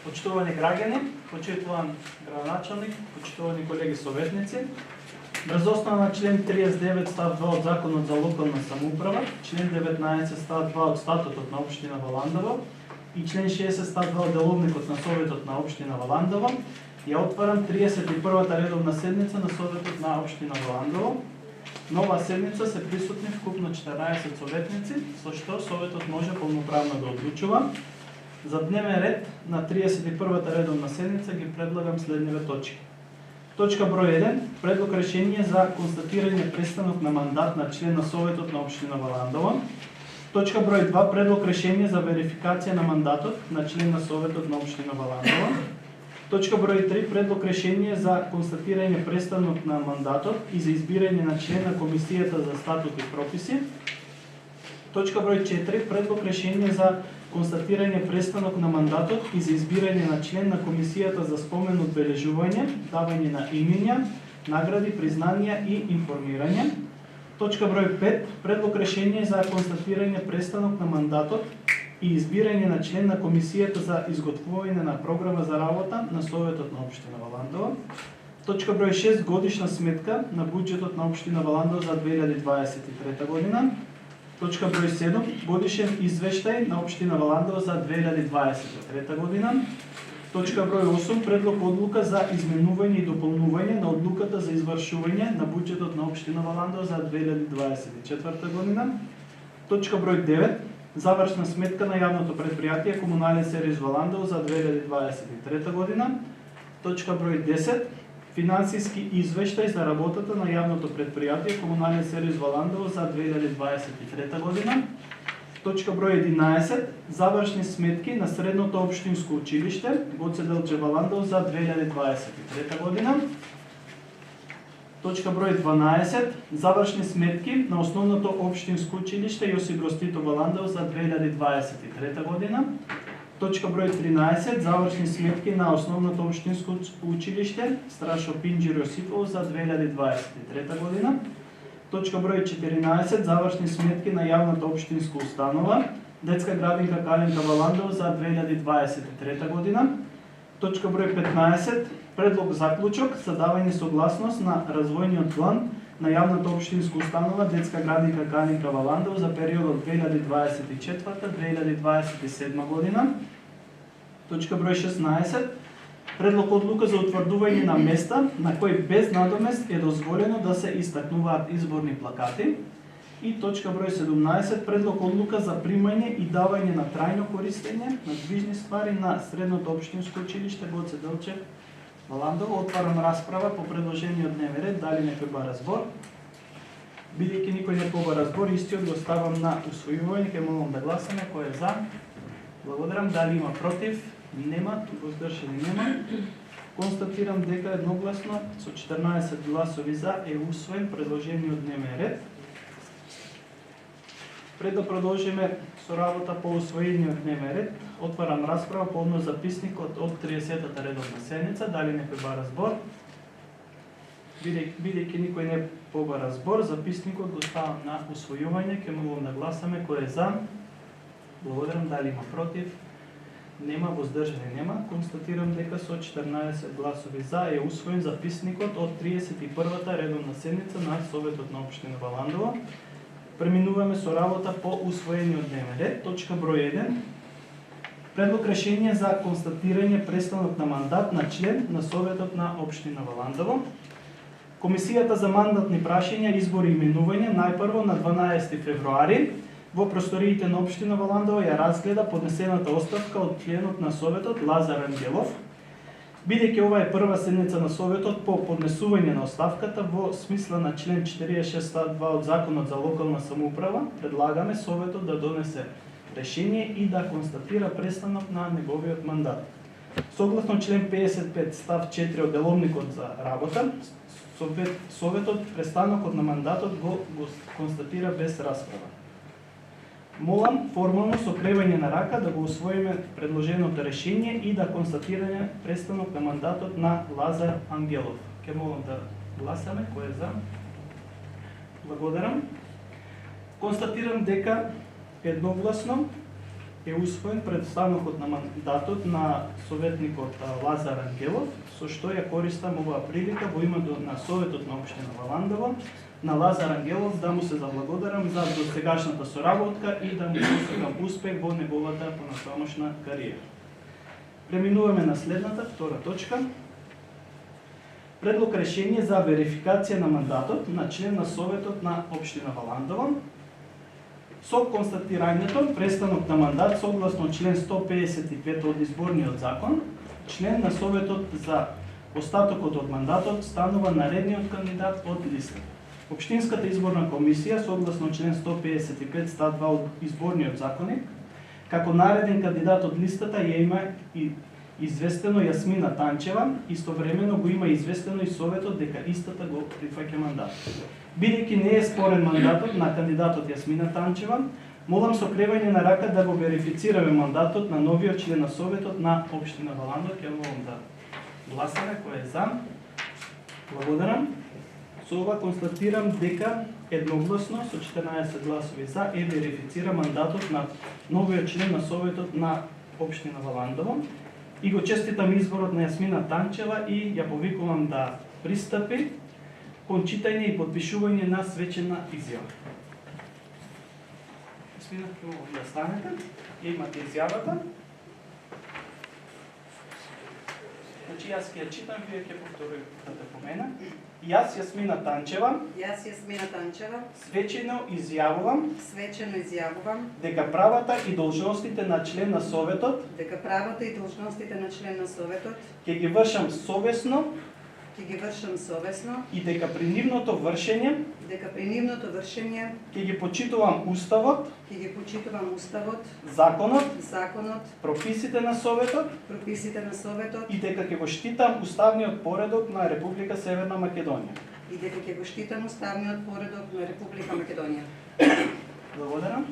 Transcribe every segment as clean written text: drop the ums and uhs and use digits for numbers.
Почитувани граѓани, почитуван градоначалник, почитувани колеги советници, врз основа на член 39 став 2 од Законот за локална самоуправа, член 19 став 2 од Статутот на општина Валандово и член 60 став 2 од Деловникот на Советот на општина Валандово, ја отварам 31-та редовна седница на Советот на општина Валандово. На оваа седница се присутни вкупно 14 советници, со што Советот може полноправно да одлучува. За дневен ред на 31-та редовна седница ги предлагам следниве точки. Точка број 1. Предлог решение за констатирање престанок на мандат на член на Советот на општина Валандово. Точка број 2. Предлог решение за верификација на мандатот на член на Советот на општина Валандово. Точка број 3. Предлог решение за констатирање престанок на мандатот и за избирање на член на Комисијата за статут и прописи. Точка број 4. Предлог решение за констатирање престанок на мандатот и за избирање на член на Комисијата за спомен одбележување, давање на имиња, награди, признанија и информирање. Точка број 5. Предлог решение за констатирање престанок на мандатот и избирање на член на Комисијата за изготвување на програма за работа на Советот на општина Валандово. Точка број 6. Годишна сметка на буџетот на општина Валандово за 2023 година. Точка број 7. Годишен извештај на општина Валандово за 2023 година. Точка број 8. Предлог одлука за изменување и дополнување на одлуката за извршување на буџетот на општина Валандово за 2024 година. Точка број 9. Завршна сметка на јавното предпријатие Комунален сервис Валандово за 2023 година. Точка број 10. Финансиски извештај за работата на јавното предпријатие Комунален сервис Валандово за 2023 година. Точка број 11. Завршни сметки на Средното општинско училиште Гоце Делчев Валандово за 2023 година. Точка број 12. Завршни сметки на Основното општинско училиште Јосип Броз Тито Валандово за 2023 година. Точка број 13. Завршни сметки на Основното општинско училиште Страшо Пинџир Јосипов за 2023 година. Точка број 14. Завршни сметки на Јавната општинска установа Детска градинка Каленка Валандово за 2023 година. Точка број 15. Предлог заклучок за давање согласност на развојниот план на Јавната општинска установа Детска градинка Каленка Валандово за периодот 2024-2027 година. Точка број 16. Предлог одлука за утврдување на места на кои без надомест е дозволено да се истакнуваат изборни плакати. И точка број 17. Предлог одлука за примање и давање на трајно користење на движни ствари на Средното општинско училиште Гоце Делчев Валандово. Отварам расправа по предложениот дневен ред. Дали некој бара збор? Бидејќи никој не побара збор, истиот го ставам на усвојување. Ке молам да гласаме. Кој е за? Благодарам. Дали има против? Нема. Воздржани нема. Констатирам дека едногласно со 14 гласови за е усвоен предложениот дневен ред. Пред да продолжиме со работа по усвоениот дневен ред, отварам расправа по однос записникот од 30-та редовна седница. Дали некој бара збор? Бидејќи никој не побара збор, записникот го ставам на усвојување. Ке молам да гласаме. Кој е за? Благодарам. Дали има против? Нема. Воздржани нема. Констатирам дека со 14 гласови за е усвоен записникот од 31-та редовна седница на Советот на општина Валандово. Преминуваме со работа по усвоениот дневен ред. Точка број 1. Предлог решение за констатирање престанок на мандат на член на Советот на општина Валандово. Комисијата за мандатни прашања, избори и именување најпрво на 12 февруари во просториите на општина Валандово ја разгледа поднесената оставка од членот на Советот Лазар Ангелов. Бидејќи ова е прва седница на Советот по поднесување на оставката во смисла на член 46 став 2 од Законот за локална самоуправа, предлагаме Советот да донесе решение и да констатира престанок на неговиот мандат. Согласно член 55 став 4 од Деловникот за работа, Советот престанокот на мандатот го констатира без расправа. Молам формално со кревање на рака да го усвоиме предложеното решение и да констатираме престанок на мандатот на Лазар Ангелов. Ке молам да гласаме. Кој е за? Благодарам. Констатирам дека едногласно е усвоен предоставникот на мандатот на советникот Лазар Ангелов, со што ја користам оваа прилика во името на Советот на општина Валандово, на Лазар Ангелов да му се заблагодарам за досегашната соработка и да му посакам успех во неговата понатамошна кариера. Преминуваме на следната, втора точка. Предлог решение за верификација на мандатот на член на Советот на општина Валандово. Со констатирањето престанок на мандат согласно член 155 од изборниот закон, член на Советот за остатокот од мандатот станува наредниот кандидат од листата. Општинската изборна комисија согласно член 155 став 2 од изборниот законник, како нареден кандидат од листата ја има и известено Јасмина Танчева, истовремено го има известено и Советот дека истата го прифаќа мандат. Бидејќи не е спорен мандатот на кандидатот Јасмина Танчева, молам со кревање на рака да го верифицираме мандатот на новиот член на Советот на општина Валандово. Ќе молам да гласаме кој е за. Благодарам. Со ова констатирам дека едногласно со 14 гласови за е верифицира мандатот на новиот член на Советот на општина Валандово. И го честитам изборот на Јасмина Танчева и ја повикувам да пристапи кон читање и подпишување на свечена изјава. Јасмина, ќе да станете, имате изјавата. Значи, јас ќе ја читам, вие ќе повторите по мене. Јас, Јасмина Танчева, свечено изјавувам дека правата и должностите на член на Советот ќе ги вршам совесно и дека при нивното вршење ќе ги почитувам Уставот, законот, прописите на Советот и дека ќе го штитам уставниот поредок на Република Северна Македонија. Благодарам.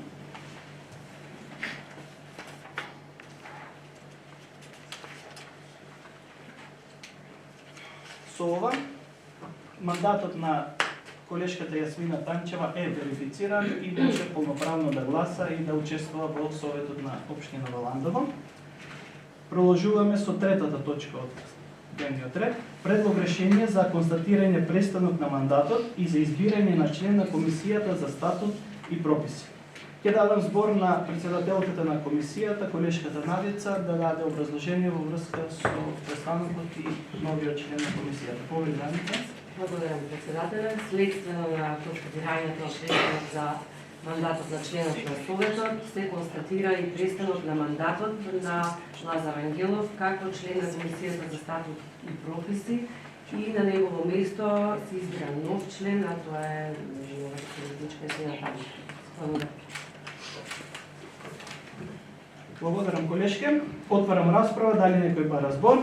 Со ова, мандатот на колешката Јасмина Танчева е верифициран и може полноправно да гласа и да учествува во Советот на општина Валандово. Продолжуваме со третата точка од дневниот ред. Предлог решение за констатирање престанок на мандатот и за избирање на член на Комисијата за статут и прописи. Ќе дадам збор на председателката на комисијата, колешката Надица, да даде образложение во врска со престанокот и новиот член на комисијата. Повели, Надица. Благодарам, председателя. Следствено на констатирањето на престанок за мандатот на членот на Советот, се констатира и престанок на мандатот на Лазар Ангелов како член на Комисијата за статут и прописи и на негово место се избира нов член, а тоа е политичка Јасмина Танчева. Благодарам. Благодарам, колешке. Отварам расправа, дали некој бара збор?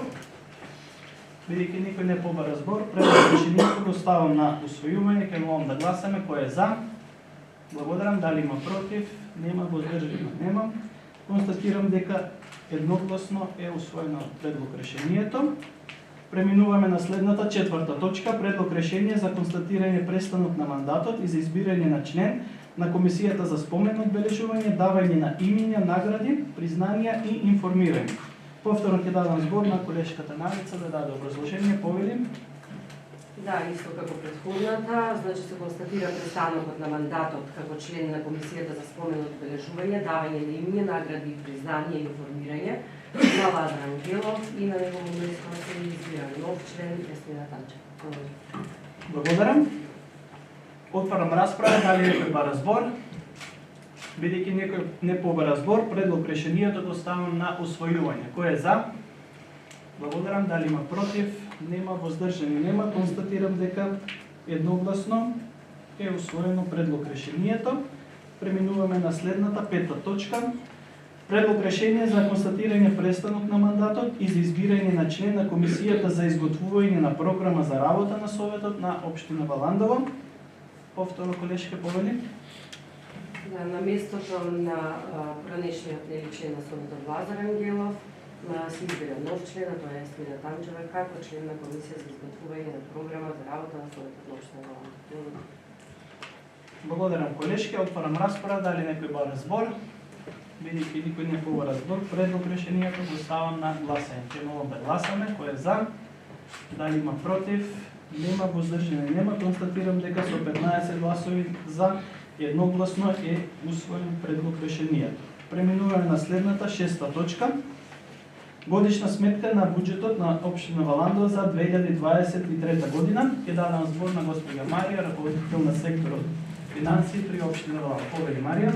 Бидејќи никој не побара збор, предлог решението го ставам на усвојување, ќе молам да гласаме кој е за. Благодарам, дали има против? Нема, воздржани нема. Констатирам дека едногласно е усвоено предлог решението. Преминуваме на следната четврта точка, предлог решение за констатирање престанок на мандатот и за избирање на член на Комисијата за спомен одбележување, давање на имиња, награди, признанија и информирање. Повторно ќе дадам збор на колешката Надица да даде образложение. Повели? Да, исто како претходната, значи се констатира престанокот на мандатот како член на Комисијата за спомен одбележување, давање на имиња, награди, признанија и информирање на Лазар Ангелов и на негово место се избира нов член Јасмина Танчева. Благодарам. Отварам расправа, дали некој бара збор? Бидејќи некој не побара збор, предлог решението го ставам на усвојување. Кој е за? Благодарам. Дали има против? Нема, воздржани нема. Констатирам дека едногласно е усвоено предлог решението. Преминуваме на следната пета точка. Предлог решение за констатирање престанок на мандатот и за избирање на член на Комисијата за изготвување на програма за работа на Советот на општина Валандово. Повторно, колешке, повели. На местото на пранешниот член на Советот Лазар Ангелов се избира нов член, а тоа е Јасмина Танчева, како член на Комисија за изготвување на програма за работа на Советот на општина Валандово. Благодарам, колешке. Отварам расправа, дали некој бара збор? бидејќи никој не побара збор, предлог решението го ставам на гласање. Ќе молам да гласаме, кој е за, дали има против, нема, воздржани нема. Констатирам дека со 15 гласови за едногласно е усвоен предлог решението. Преминуваме на следната, шеста точка. Годишна сметка на буџетот на општина Валандово за 2023 година. Ќе дадам збор на госпоѓа Марија, раководител на секторот финансии при општина Валандово. Повели Марија.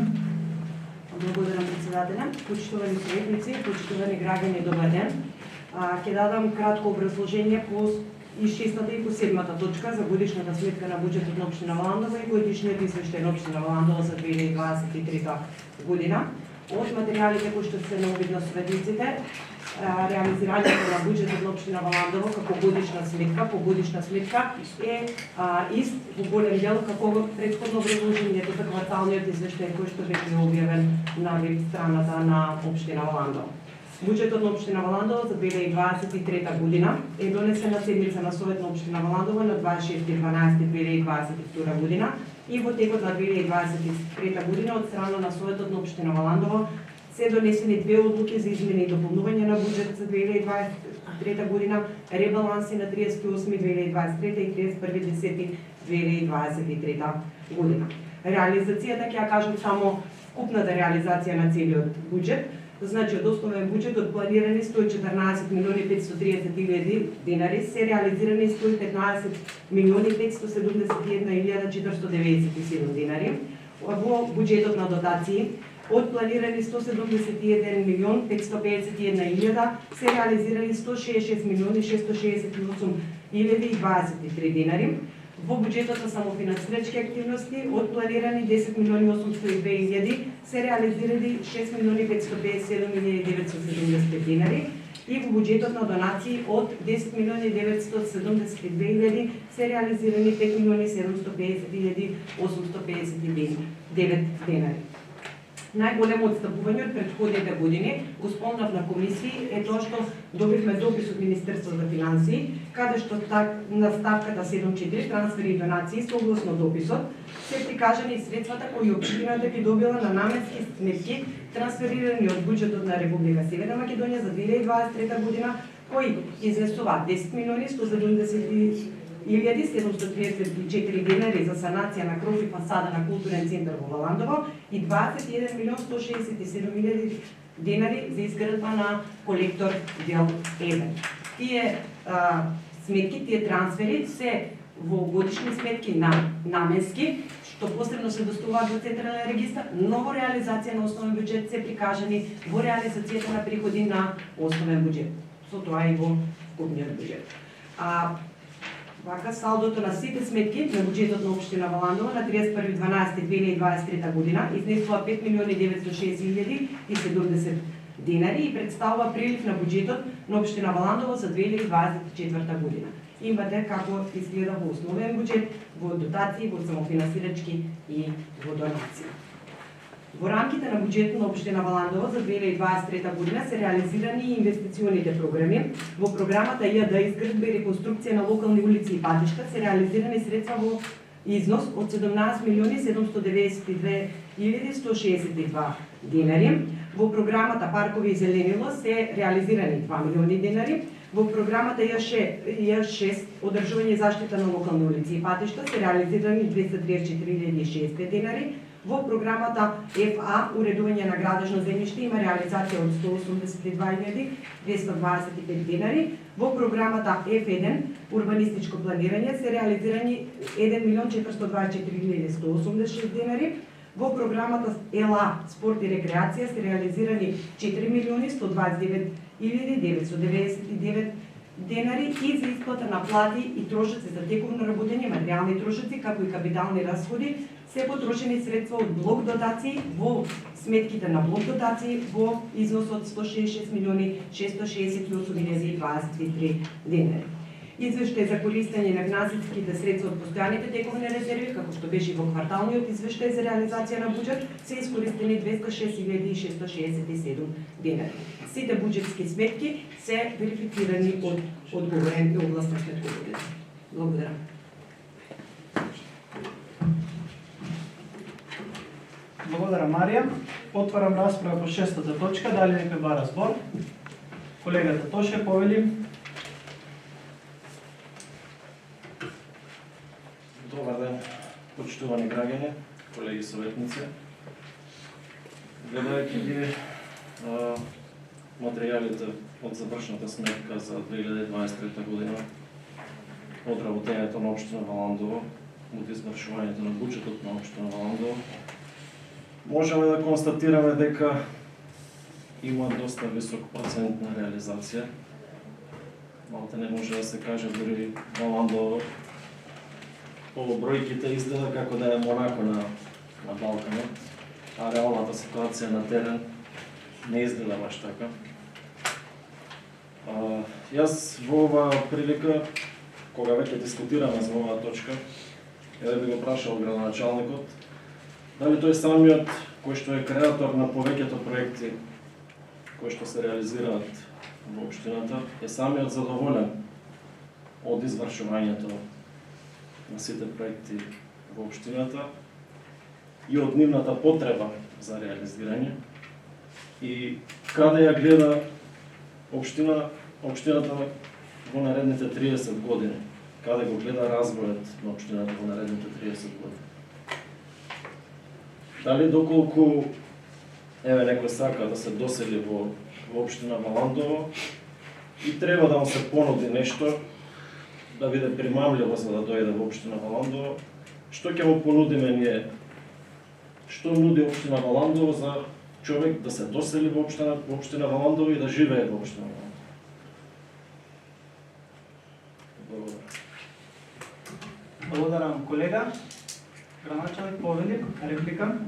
Благодарам, председателя. Почитувани советници, почитувани граѓани, добар ден. Ќе дадам кратко образложение по и шестата и по седмата точка за годишната сметка на буџетот на општина Валандово и годишниот извештај на општина Валандово за 2023 година. Од материјалите кои што се на обид на советниците, реализирањето на буџетот на општина Валандово како годишна сметка, по годишна сметка е ист во голем дел како претходно образложението за кварталниот извештај кој што беше објавен на веб страната на општина Валандово. Буџетот на општина Валандово за 2023 година е донесен на седница на Совет на општина Валандово на 26.12.2022 година и во текот на 2023 година од страна на Советот на општина Валандово се донесени две одлуки за измени и дополнување на буџет за 2023 година, ребаланси на 38.2023 и 31.10.2023 година. Реализацијата, ќе ја кажам само вкупната реализација на целиот буџет. Значи, од основен буџет од планирани 114.530.000 динари се реализирани 115.571.497 динари. Во буџетот на дотации од планирани 171.551.000 се реализирани 166.668.023 динари. Во буџетот на самофинансирачки активности од планирани 10.802.000 се реализирани 6.557.970 динари и во буџетот на донации од 10.972.000 се реализирани 5.750.859 динари. Најголемо отстапување од претходните години, го спомнав на комисии, е тоа што добивме допис од Министерството за финансии, каде што на ставката 7.4 трансфери и донации согласно дописот се прикажани средствата кои општината ги добила на наменски сметки трансферирани од буџетот на Република Северна Македонија за 2023 година, кои изнесуваат 10.170.734 динари за санација на кров и фасада на културен центар во Валандово и 21.167.000 динари за изградба на колектор дел 1. Тие сметки, тие трансфери се во годишни сметки на наменски, што посебно се достуваат во Централен регистар, но во реализација на основен буџет се прикажани во реализацијата на приходи на основен буџет. Со тоа и во вкупниот буџет. Вака, салдото на сите сметки на буџетот на општина Валандово на 31.12.2023 година изнесува 5.960.070 динари и представува прилив на буџетот на општина Валандово за 2024 година. Имате како изгледа во основен буџет, во дотации, во самофинансирачки и во донации. Во рамките на буџетот на општина Валандово за 2023 година се реализирани и инвестиционите програми. Во програмата ЈД изградба и реконструкција на локални улици и патишта се реализирани средства во износ од 17.792.162 динари. Во програмата Паркови и зеленило се реализирани 2 милиони динари. Во програмата Ј6 одржување и заштита на локални улици и патишта се реализирани 234.600 динари. Во програмата ФА уредување на градежно земјиште има реализација од 182.225 динари. Во програмата F1 урбанистичко планирање се реализирани 1.424.186 динари. Во програмата ЛА спорт и рекреација се реализирани 4.129.999 денари и за исплата на плати и трошоци за тековно работење, материјални трошоци, како и капитални расходи, се потрошени средства од блок дотации во сметките на блок дотации во износ од 166.668.023 денари. Извештај за користење на финансиските средства од постојаните тековни резерви, како што беше во кварталниот извештај за реализација на буџет, се искористени 206.667 денари. Сите буџетски сметки се верифицирани од одговорен и областен сметководител. Благодарам. Благодарам, Марија. Отварам расправа по шестата точка, дали некој бара збор? Колегата Тоше повели. Добар ден, почитувани граѓани, колеги советници. Гледајќи ги материјалите од завршната сметка за 2023 година, одработењето на општина Валандово, од извршувањето на буџетот на општина Валандово, можеме да констатираме дека има доста висок процент на реализација. Малте не може да се каже дори Валандово по бројките изгледа како да е Монако на Балканот, а реалната ситуација на терен не изгледа баш така. Јас во оваа прилика, кога веќе дискутираме за оваа точка, би го прашал градоначалникот, дали тој самиот, кој што е креатор на повеќето проекти кои што се реализираат во општината, е самиот задоволен од извршувањето на сите проекти во општината и од нивната потреба за реализирање и каде ја гледа општината во наредните 30 години, каде го гледа развојот на општината во наредните 30 години. Дали доколку некој сака да се досели во општина Валандово и треба да му се понуди нешто, да биде примамливо за да дојде во општина Валандово, што ќе му понудиме ние? Што нуди општина Валандово за човек да се досели во општина Валандово и да живее во општина Валандово? Благодарам. Благодарам, колега. Градоначалник повели, реплика.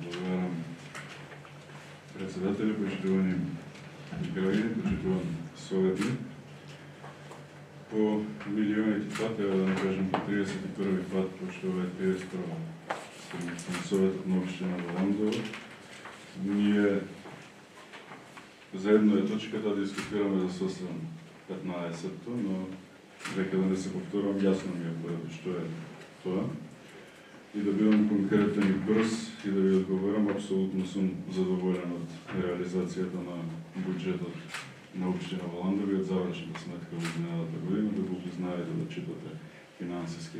Благодарам. Председатели, почитувани граѓани, почитувани советни. По милионите пат, ева да не кажем по 31 пат, пошто ова е 31 Советот на општина Валандово, ние заедно е точката да дискутираме за сосем 15-то, но веќе да не се повторам, јасно ми е што е тоа. И да бидам конкретен и брз и да ви одговорам, апсолутно сум задоволен од реализацијата на буџетот на општина Валандово и од завршната сметка во изминатата година, да го знаете, да читате финансиски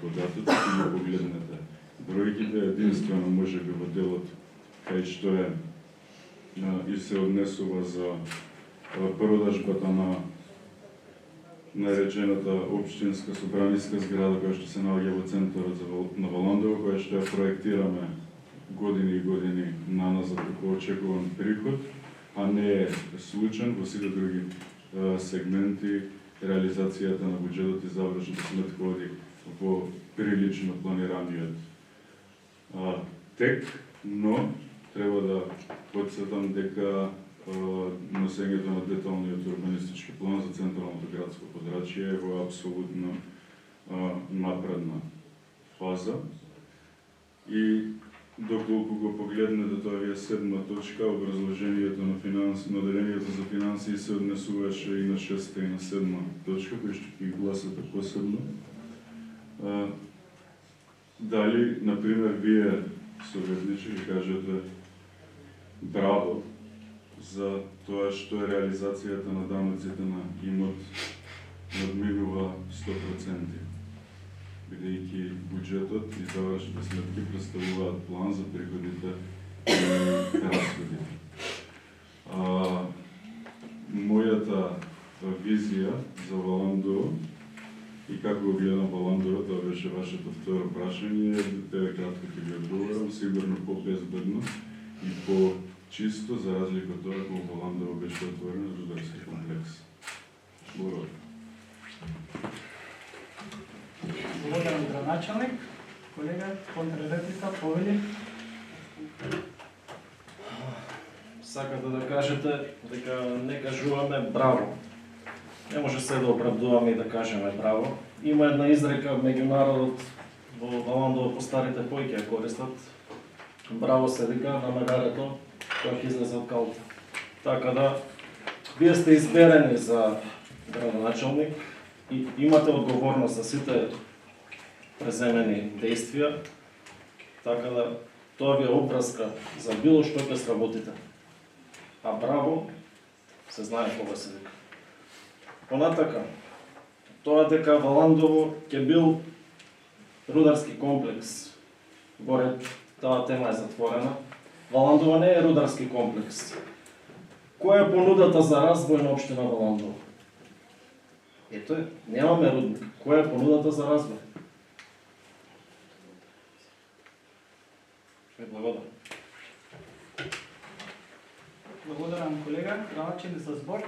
податоци и да погледнете бројките, единствено може би во делот кај што е и се однесува за продажбата на наречената општинска собраниска зграда која што се наоѓа во центарот на Валандово, која што ја проектираме години и години наназад како очекуван приход, а не е случаен во сите други сегменти. Реализацијата на буџетот и завршната сметка оди во прилично планираниот тек, но треба да потсетам дека носењето на деталниот урбанистички план за централното градско подрачје е во апсолутно напредна фаза и доколку го погледнете, тоа е 7 точка, образложението на делението за финансии се однесуваше и на 6 и на 7 точка, кои што ги гласате посебно. Дали, например, вие советничи ги кажете браво за тоа што реализацијата на даноците на имот надминува 100%, бидејќи буџетот и завршните сметки представуваат план за приходите и расходите. Мојата визија за Валандово и како го гледам Валандово, тоа беше вашето второ прашање, тебе кратко ќе ви одговорам, сигурно по-безбедно и по-чисто, за разлика од тоа кога Валандово беше отворен рударски комплекс. Благодарам. Благодарам, градоначалник. Колега, контрреплика, повели. Сакате да кажете дека не кажуваме браво. Не може се да оправдуваме и да кажеме браво. Има една изрека меѓу народот во Валандово по старите појки ја користат. Браво се вика на магарето кој ќе излезе од калта. Така да, вие сте изберени за градоначалник и имате одговорност за сите преземени действија. Така да, Тоа ви е опраска за било што ќе сработите. А браво, се знае кога се вика. Понатака, тоа дека Валандово ќе бил рударски комплекс, горе таа тема е затворена. Валандово не е рударски комплекс. Која е понудата за развој на општина Валандово? Ето е, немаме рудник. Која е понудата за развој? Благодарам. Благодарам, колега. Граначани за збор.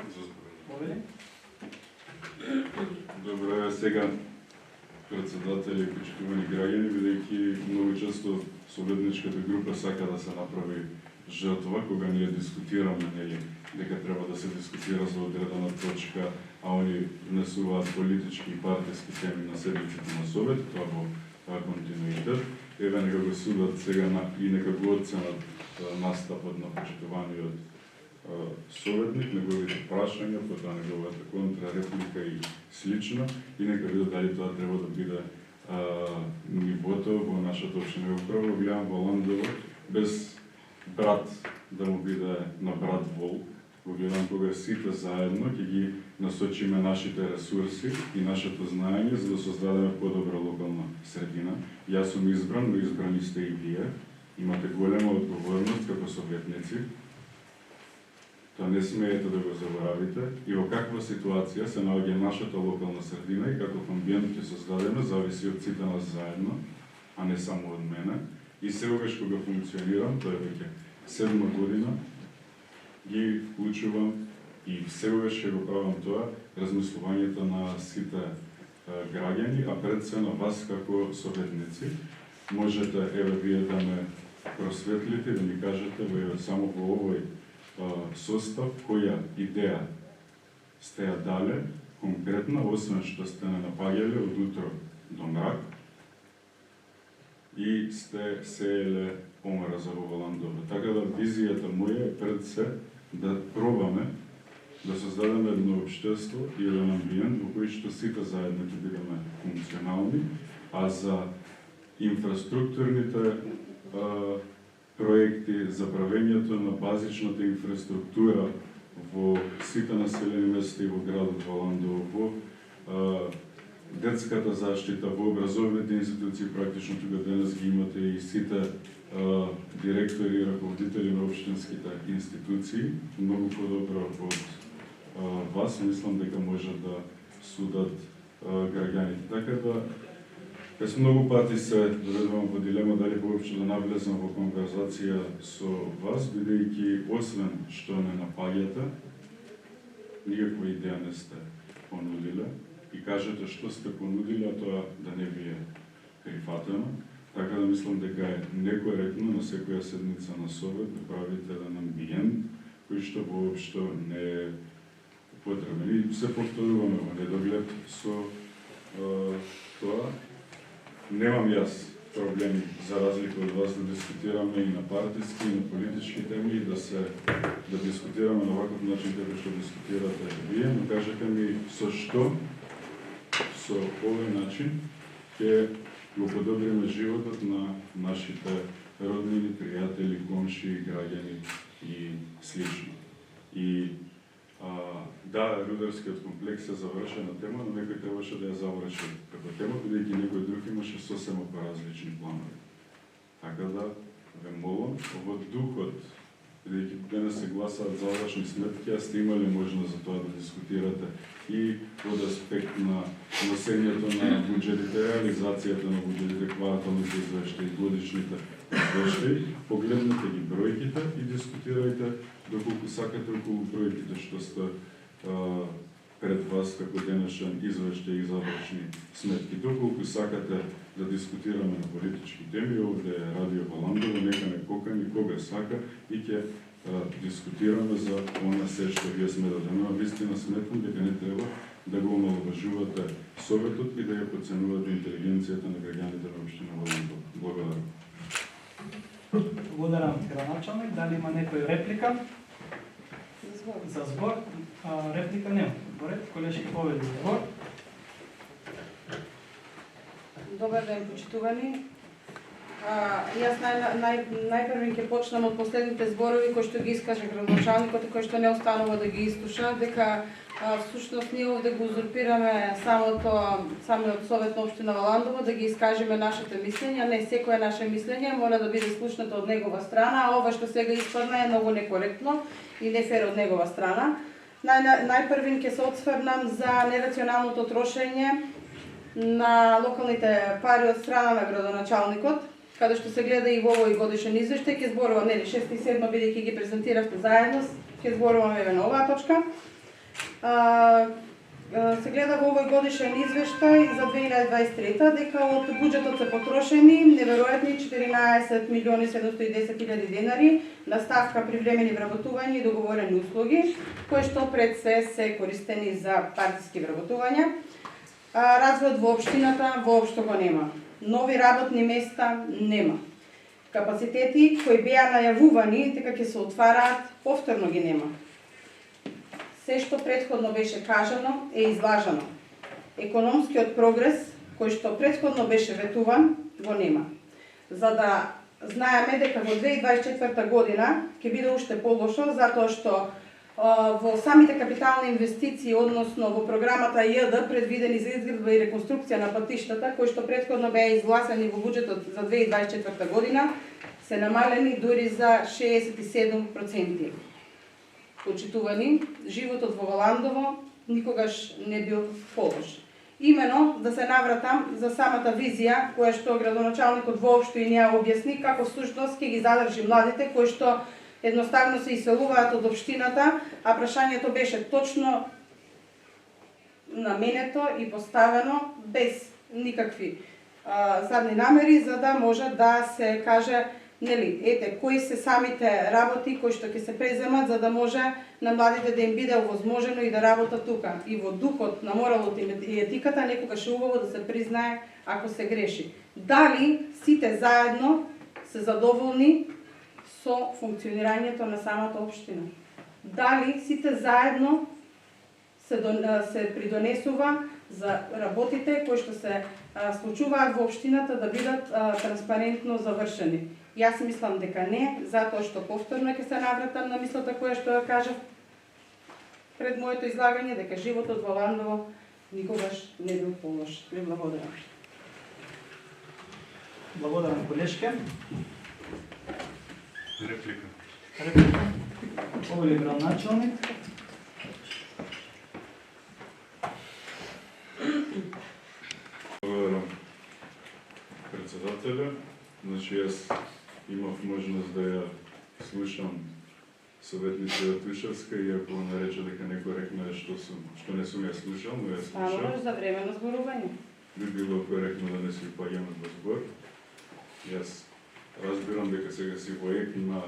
Повели. Добре, сега председатели и почитувани граѓани, бидејќи многу често советничката група сака да се направи жртва кога ние дискутираме, нели, дека треба да се дискутира за одредена точка, а они внесуваат политички и партиски теми на седмиците на Совет, тоа континуитет. Еве нека го судат сега и нека го оценат настапот на почитуваниот советник, неговите прашања, потоа неговата контрареплика и слично, и нека видат дали тоа треба да биде нивото во нашата општина. Прво гледам Валандово без брат да му биде на брат вол, го гледам кога сите заедно ќе ги насочиме нашите ресурси и нашето знаење за да создадеме подобра локална средина. Јас сум избран, но избрани сте и вие. Имате голема одговорност како советници. Тоа не смеете да го заборавите и во каква ситуација се наоѓа нашата локална средина и каков амбиент ќе создадеме зависи од сите нас заедно, а не само од мене. И сегогаш кога функционирам, тоа е веќе 7 година, ги вклучувам и сегогаш ќе го правам тоа, размислувањето на сите граѓани, а пред се на вас како советници. Можете, еве, вие да ме просветлите, да ми кажете само во овој состав, која идеја сте ја дале конкретна, освен што сте не напаѓале од утро до мрак и сте сееле омраза во Валандово. Така да визијата моја е пред се да пробаме да создадеме едно општество и еден амбиент во кој што сите заедно ќе бидеме функционални, а за инфраструктурните проекти за правењето на базичната инфраструктура во сите населени места и во градот Валандово, во детската заштита, во образовните институции, практично тука денес ги имате и сите директори и раководители на општинските институции, многу подобро од вас, мислам дека може да судат граѓаните. Така да, јас многу пати се доведувам во дилема дали воопшто да навлезам во конверзација со вас, бидејќи освен што не напаѓате, никаква идеја не сте понудиле и кажете што сте понудиле, а тоа да не ви е прифатено. Така да мислам дека е некоректно на секоја седница на Совет да правите еден амбиент кој што воопшто не е потребен. И се повторуваме во недоглед со тоа. Немам јас проблеми, за разлика од вас, да дискутираме и на партиски, и на политички теми, и да дискутираме на ваков начин како што дискутирате вие, но кажете ми со што, со овој начин, ќе го подобриме животот на нашите роднини, пријатели, комши, граѓани и слично. И да, рударскиот комплекс е завршена тема, но некој требаше да ја заврши како тема, бидејќи некој друг имаше сосема поразлични планови. Така да, ве молам, во духот, бидејќи денес се гласаат завршни сметки, а сте имали можност за тоа да дискутирате и од аспект на носењето на буџетите, реализацијата на буџетите, кварталните извештаи, годишните извештаи, погледнете ги бројките и дискутирајте доколку сакате околу бројките што сте пред вас како денешен извештај и завршни сметки. Доколку сакате да дискутираме на политички теми, овде е Радио Валандово, нека не покани кога сака и ќе дискутираме за она се што вие сме дадено. Вистина сметам дека не треба да го омаловажувате Советот и да ја подценувате интелигенцијата на граѓаните на општина Валандово. Благодарам. Благодарам, граначалник. Дали има некој реплика? За збор. Реплика нема. Поред, колешки Повели збор. Добар ден, почитувани. Јас најпрвен ќе почнам од последните зборови кои што ги искаже градоначалникот и кои што не останува да ги изслуша, дека всушност ние овде го узурпираме самиот Совет на општина Валандово да ги искажеме нашите мислења, не секое наше мислење мора да биде слушнато од негова страна, а ова што сега испадна е многу некоректно и не фер од негова страна. Најпрвен ќе се отсврнам за нерационалното трошење на локалните пари од страна на градоначалникот, каде што се гледа и во овој годишен извештај, ќе зборувам, нели, 6 и 7 бидејќи ги презентиравте заедно, ќе зборувам еве на оваа точка. Се гледа во овој годишен извештај за 2023 дека од буџетот се потрошени неверојатни 14.710.000 денари на ставка привремени вработувања и договорени услуги, кои што пред се користени за партиски вработувања. Развојот во општината воопшто го нема. Нови работни места нема. Капацитети кои беа најавувани дека ќе се отвараат, повторно ги нема. Се што претходно беше кажано е излажано. Економскиот прогрес кој што претходно беше ветуван го нема. За да знаеме дека во 2024 година ќе биде уште полошо затоа што во самите капитални инвестиции, односно во програмата ЈД предвидени за изградба и реконструкција на патиштата, кои што претходно беа изгласени во буџетот за 2024 година, се намалени дури за 67%. Почитувани, животот во Валандово никогаш не бил полош. Имено да се навратам за самата визија која што градоначалникот воопшто и не ја објасни како всушност ќе ги задржи младите кои што едноставно се иселуваат од општината, а прашањето беше точно наменето и поставено без никакви задни намери, за да може да се каже, нели, ете, кои се самите работи кои што ќе се преземат, за да може на младите да им биде овозможено и да работат тука. И во духот на моралот и етиката некогаш е убаво да се признае ако се греши. Дали сите заедно се задоволни со функционирањето на самата општина? Дали сите заедно се придонесува за работите кои што се случуваат во општината да бидат транспарентно завршени? Јас мислам дека не, затоа што повторно ќе се навратам на мислата која што ја кажав пред моето излагање, дека животот во Валандово никогаш не бил полош. Ви благодарам. Благодарам, колешке. Реплика. Овој градоначалник. Благодарам председателя. Значи, јас имав можност да ја слушам советницата Тушевска, иако нарече дека некој рекна што не сум ја слушал, но ја слушам. Стануваш за време на зборување. Би било коректно да не си паѓаме во збор. Јас разбирам дека сега си во ЕК има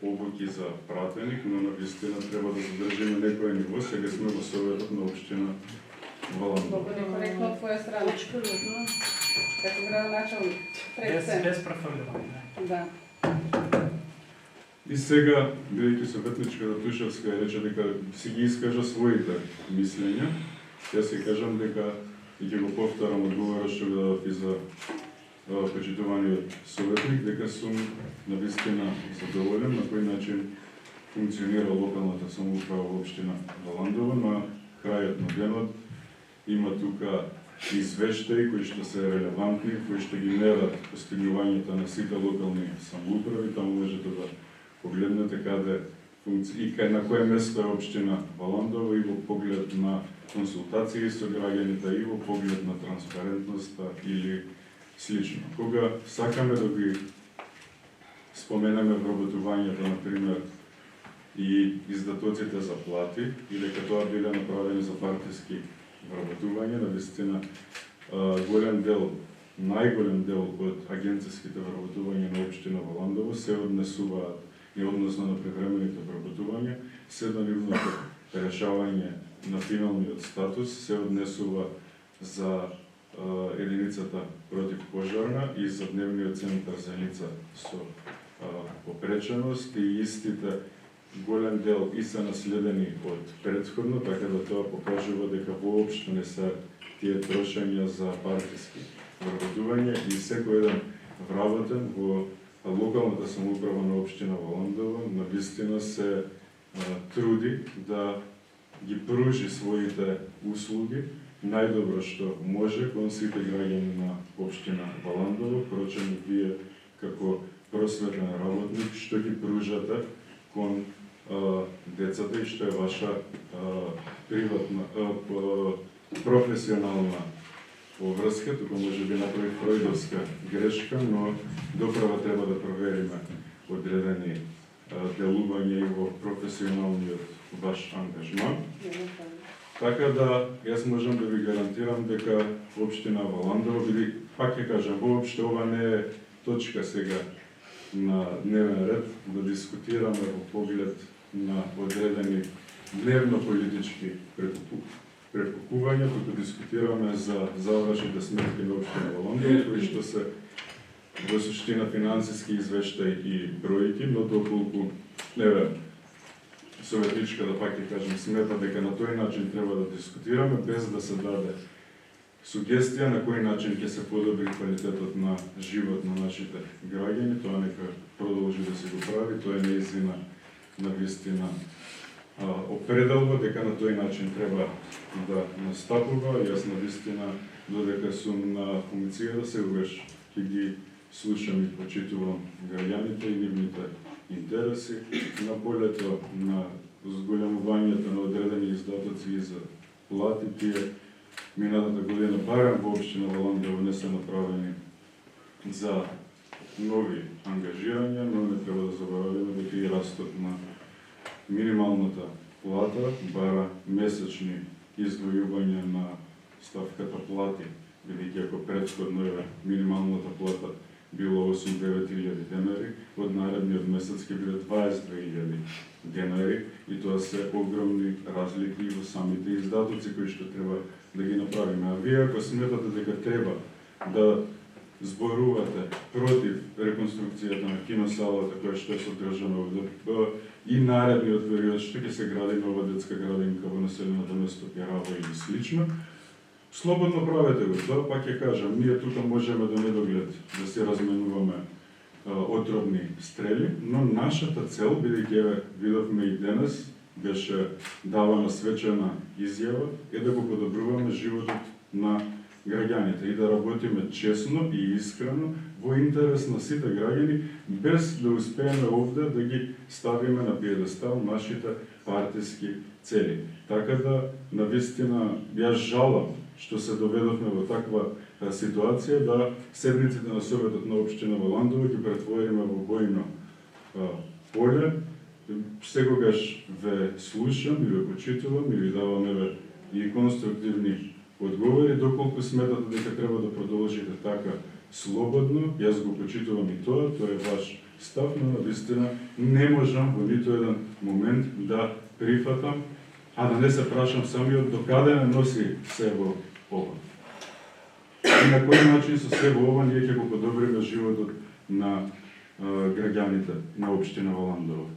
обуки за пратеник, но на вистина треба да задржиме некој ниво. Сега сме во Советот на општина Валандово. Многу некоректно од твоја страна. Како градоначалник. Без префрлување. Да. И сега, бидејќи советничката Тушевска рече дека си ги искажа своите мислења, јас ќе кажам дека и ќе го повторам одговорот што го дадов и за почитуваниот советник, дека сум навистина задоволен на кој начин функционира локалната самоуправа во општина Валандово. На крајот на денот има тука извештаи кои што се релевантни, кои што ги мерат постигнувањето на сите локални самоуправи. Таму можете да погледнете каде и на кое место е општина Валандово и во поглед на консултации со граѓаните и во поглед на транспарентноста или слично. Кога сакаме да ги споменеме вработувањето, например, и издатоците за плати, и дека тоа биле направени за партиски вработување, навистина голем дел, најголем дел од агенцијските вработувања на општина Валандово се однесуваат и односно на привремените вработувања, се до нивното решавање на финалниот статус се однесува за единицата против пожарна и за дневниот центар за лица со попреченост, и истите голем дел и се наследени од претходно, така да тоа покажува дека воопшто не се тие трошења за партиски вработување и секој еден вработен во локалната самоуправа на општина Валандово, навистина се труди да ги пружи своите услуги најдобро што може кон сите граѓани на општина Валандово. Впрочем, вие како просветен работник што ги пружате кон децата и што е ваша приватна, професионална поврска, тука може би направи фройдовска грешка, но доправа треба да провериме одредени делување и во професионалниот ваш ангажман. Така да, јас можам да ви гарантирам дека општина Валандово, биде, пак ќе кажам, воопшто ова не е точка сега на дневен ред, да дискутираме во поглед на одредени дневно-политички препукувања, туку дискутираме за завршните сметки на општина Валандово, кои што се во суштина финансиски извештај и бројки, но доколку, советничка, да пак ќе кажем, смета дека на тој начин треба да дискутираме, без да се даде сугестија на кој начин ќе се подобри квалитетот на живот на нашите граѓани, тоа нека продолжи да се го прави, тоа е неизина навистина определба дека на тој начин треба да настапува. Јас навистина, додека сум на функција, секогаш ќе ги слушам и почитувам граѓаните и нивните интереси на полето на зголемувањето на одредени издатоци и за плати. Тие минатата година барем во општина Валандово не се направени за нови ангажирања, но не треба да забораваме дека и растот на минималната плата бара месечни издвојувања на ставката плати, бидејќи ако претходно минималната плата било 8-9 илјади денари, од наредниот месец ќе биде 22.000 денари, и тоа се огромни разлики во самите издатоци кои што треба да ги направиме. А вие ако сметате дека треба да зборувате против реконструкцијата на киносалата која што е содржана овде и наредниот период што ќе се гради нова детска градинка во населеното место Пјерава или слично, слободно правете го. Тоа пак ќе кажам, ние тука можеме до недоглед да се разменуваме отровни стрели, но нашата цел, бидејќи видовме и денес, беше давана свечена изјава, е да го подобруваме животот на граѓаните и да работиме честно и искрено во интерес на сите граѓани, без да успееме овде да ги ставиме на пиедестал нашите партиски цели. Така да, навистина, јас жалам што се доведовме во таква ситуација, да седниците на Советот на општина Валандово ги претвориме во бојно поле. Секогаш ве слушам и ве почитувам и ви давам и конструктивни одговори, доколку сметате дека треба да продолжите така слободно. Јас го почитувам и тоа е ваш став, но навистина не можам во ниту еден момент да прифатам, а да не се прашам самиот докаде не носи себо ова. И на кој начин со себо ова ние ќе го подобриме животот на граѓаните на општина Валандово.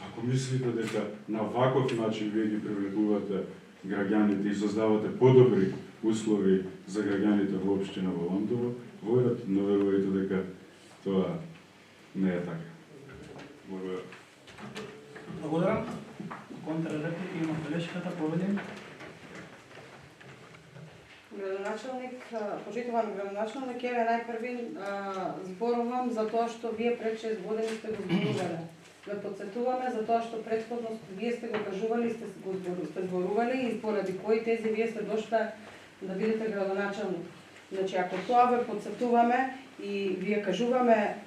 Ако мислите дека на ваков начин вие ги привлекувате граѓаните и создавате подобри услови за граѓаните во општина Валандово, но верувајте дека тоа не е така. Благодарам. Благодарам. Контрреплика има белешката, поведен. Градоначалник, почитуван градоначалник, еве најпрви зборувам за тоа што вие пред 6 години сте го зборувале. Ве подсетуваме за тоа што претходно вие сте го кажували, сте зборували и поради кои тези вие сте дошле да бидете градоначалник. Значи, ако тоа ве подсетуваме и вие кажуваме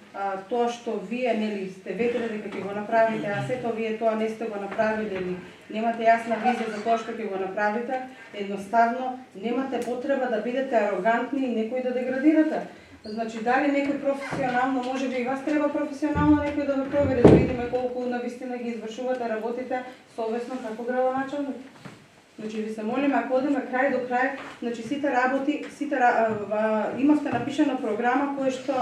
тоа што вие нели сте ветеле дека ќе го направите, а сето вие тоа не сте го направиле или немате јасна визија за тоа што ќе го направите, едноставно немате потреба да бидете арогантни и некој да деградирате. Значи, дали некој професионално, може би и вас треба професионално некој да ве провери, да видиме колку навистина ги извршувате работите совесно како градоначалник. Значи, ви се молиме, ако одиме крај до крај, значи сите работи, имавте напишана програма која што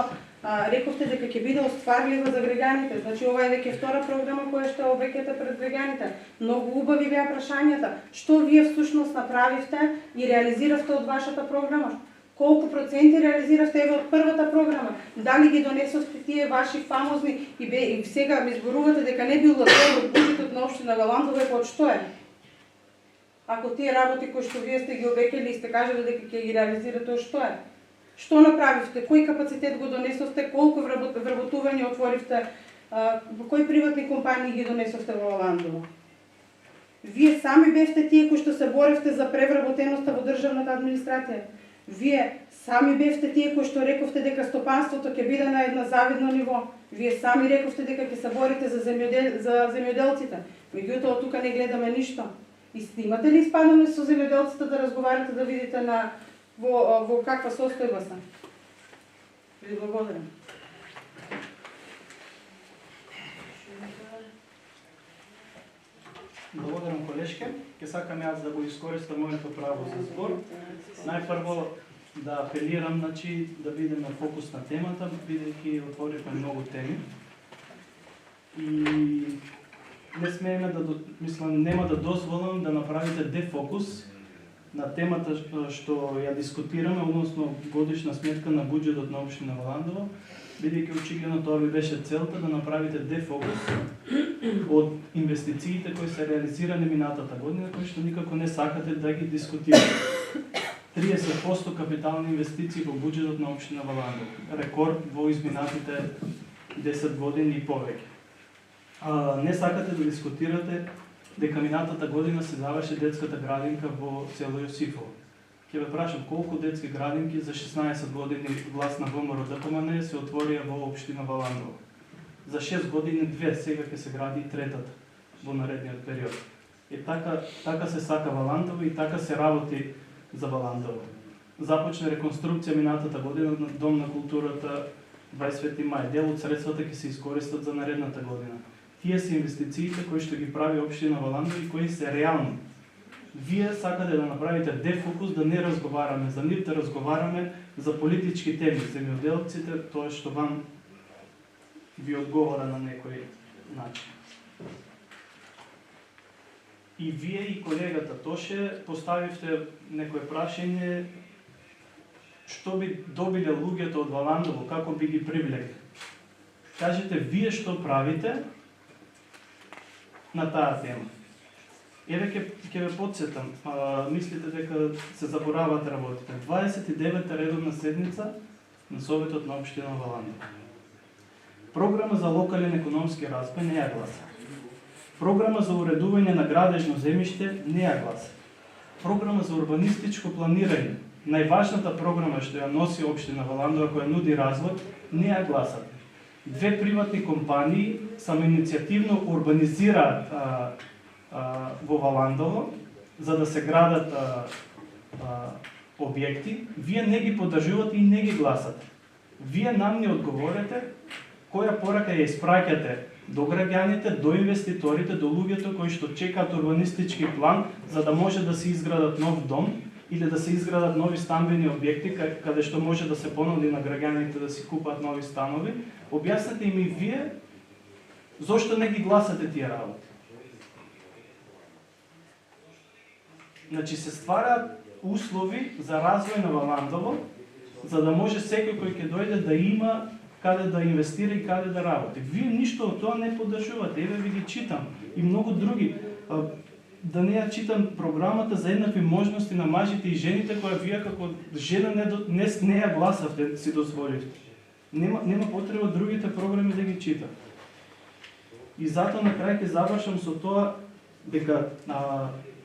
рековте дека ќе биде остварлива за граѓаните. Значи, ова е веќе втора програма која што обеќате пред граѓаните. Многу убави беа прашањата. Што вие всушност направивте и реализиравте од вашата програма? Колку проценти реализиравте еве од првата програма? Дали ги донесовте тие ваши фамозни и сега ми зборувате дека не бил дел од буџетот на општина Валандово, од што е? Ако тие работи кои што вие сте ги обекали и сте кажали дека ќе ги реализирате, од што е? Што направивте? Кој капацитет го донесовте? Колку вработување отворивте? Кои приватни компании ги донесовте во Валандово? Вие сами бевте тие кои што се боревте за превработеноста во државната администрација. Вие сами бевте тие кои што рековте дека стопанството ќе биде на едно завидно ниво. Вие сами рековте дека ќе се борите за земјоделците. Меѓутоа од тука не гледаме ништо. И имате ли испаднали со земјоделците да разговарате, да видите во каква состојба се? Ви благодарам. Благодарам, колешке. Ке сакам јас да го искористам моето право за збор. Најпрво да апелирам, да бидеме фокус на темата, бидејќи отворивме многу теми. И не смееме нема да дозволам да направите дефокус на темата што ја дискутираме, односно годишна сметка на буџетот на општина Валандово, бидејќи очигледно тоа ви беше целта да направите дефокус од инвестициите кои се реализирани минатата година, кои што никако не сакате да ги дискутирате. 30% капитални инвестиции во буџетот на општина Валандово. Рекорд во изминатите 10 години и повеќе. Не сакате да дискутирате дека минатата година се заврши детската градинка во село Јосифово. Ќе ве прашам колку детски градинки за 16 години власт на ВМРО ДПМН се отворија во општина Валандово. За 6 години 2, сега ќе се гради и третата во наредниот период. И така се сака Валандово и така се работи за Валандово. Започна реконструкција минатата година на Дом на културата 20 мај. Дел од средствата ќе се искористат за наредната година. Тие се инвестициите кои што ги прави општина Валандово и кои се реални. Вие сакате да направите дефокус, да не разговараме за нив, да разговараме за политички теми, земјоделците, тоа што вам ви одговора на некој начин. И вие и колегата Тоше поставивте некој прашање што би добиле луѓето од Валандово, како би ги привлекли. Кажете вие што правите на таа тема. Еве ќе ве подсетам, мислите дека се заборават работите. 29-та редовна седница на Советот на општина Валандово. Програма за локален економски развој не ја гласа. Програма за уредување на градежно земјиште не ја гласа. Програма за урбанистичко планирање, најважната програма што ја носи општина Валандово, која нуди развој, не ја гласат. Две приватни компании самоиницијативно урбанизираат во Валандово за да се градат објекти, вие не ги поддржувате и не ги гласате. Вие нам не одговорете која порака ја испраќате до граѓаните, до инвеститорите, до луѓето кои што чекаат урбанистички план за да може да се изградат нов дом или да се изградат нови стамбени објекти каде што може да се понуди на граѓаните да си купат нови станови. Објаснете им и вие зошто не ги гласате тие работи. Значи се ствараат услови за развој на Валандово, за да може секој кој ќе дојде да има каде да инвестира и каде да работи. Вие ништо од тоа не поддржувате. Еве ви ги читам и многу други. Да не ја читам програмата за еднакви можности на мажите и жените, која вие како жена не ја гласавте, си дозволивте. Нема потреба другите програми да ги читам. И затоа на крај ќе завршам со тоа дека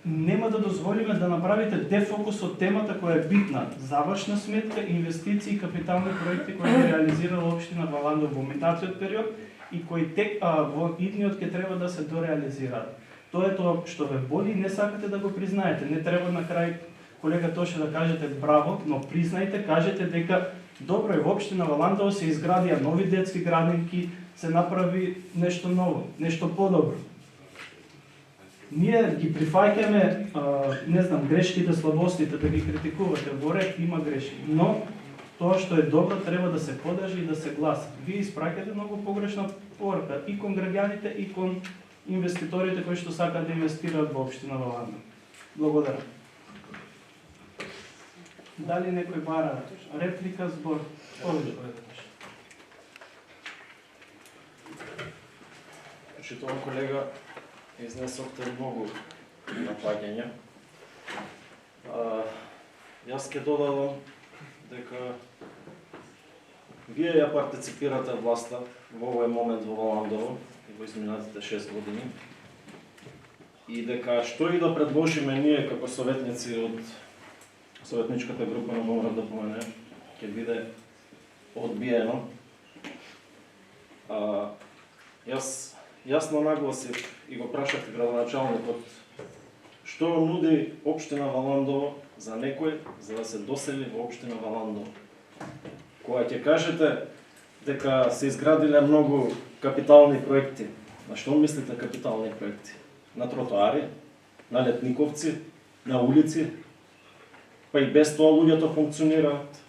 нема да дозволиме да направите дефокус од темата која е битна. Завршна сметка, инвестиции и капитални проекти кои ги реализирала општина Валандово во минатиот период и кои во идниот ќе треба да се дореализираат. Тоа е тоа што ве боли и не сакате да го признаете. Не треба на крај колега Тоше да кажете браво, но признајте, кажете дека добро е во општина Валандово се изградија нови детски градинки, се направи нешто ново, нешто подобро. Ние ги прифаќаме, не знам, грешките, слабостите, да ги критикувате, во ред има грешки, но тоа што е добро треба да се поддржи и да се гласа. Вие испраќате многу погрешна порака и кон граѓаните и кон инвеститорите кои што сакаат да инвестираат во општина Валандово. Благодарам. Дали некој бара реплика, збор? Повеќе веднаш. Почитуван колега, изнесохте многу напаѓања. Јас ќе додадам дека вие ја партиципирате власта во овој момент во Валандово и во изминатите 6 години. И дека што и да предложиме ние како советници од советничката група на ВМРО ДПМН ќе биде одбиено. Јас јасно нагласив и го прашав градоначалникот што нуди општина Валандово за некој за да се досели во општина Валандово. Кога ќе кажете дека се изградиле многу капитални проекти, на што мислите капитални проекти? На тротоари, на летниковци, на улици, па и без тоа луѓето функционираат.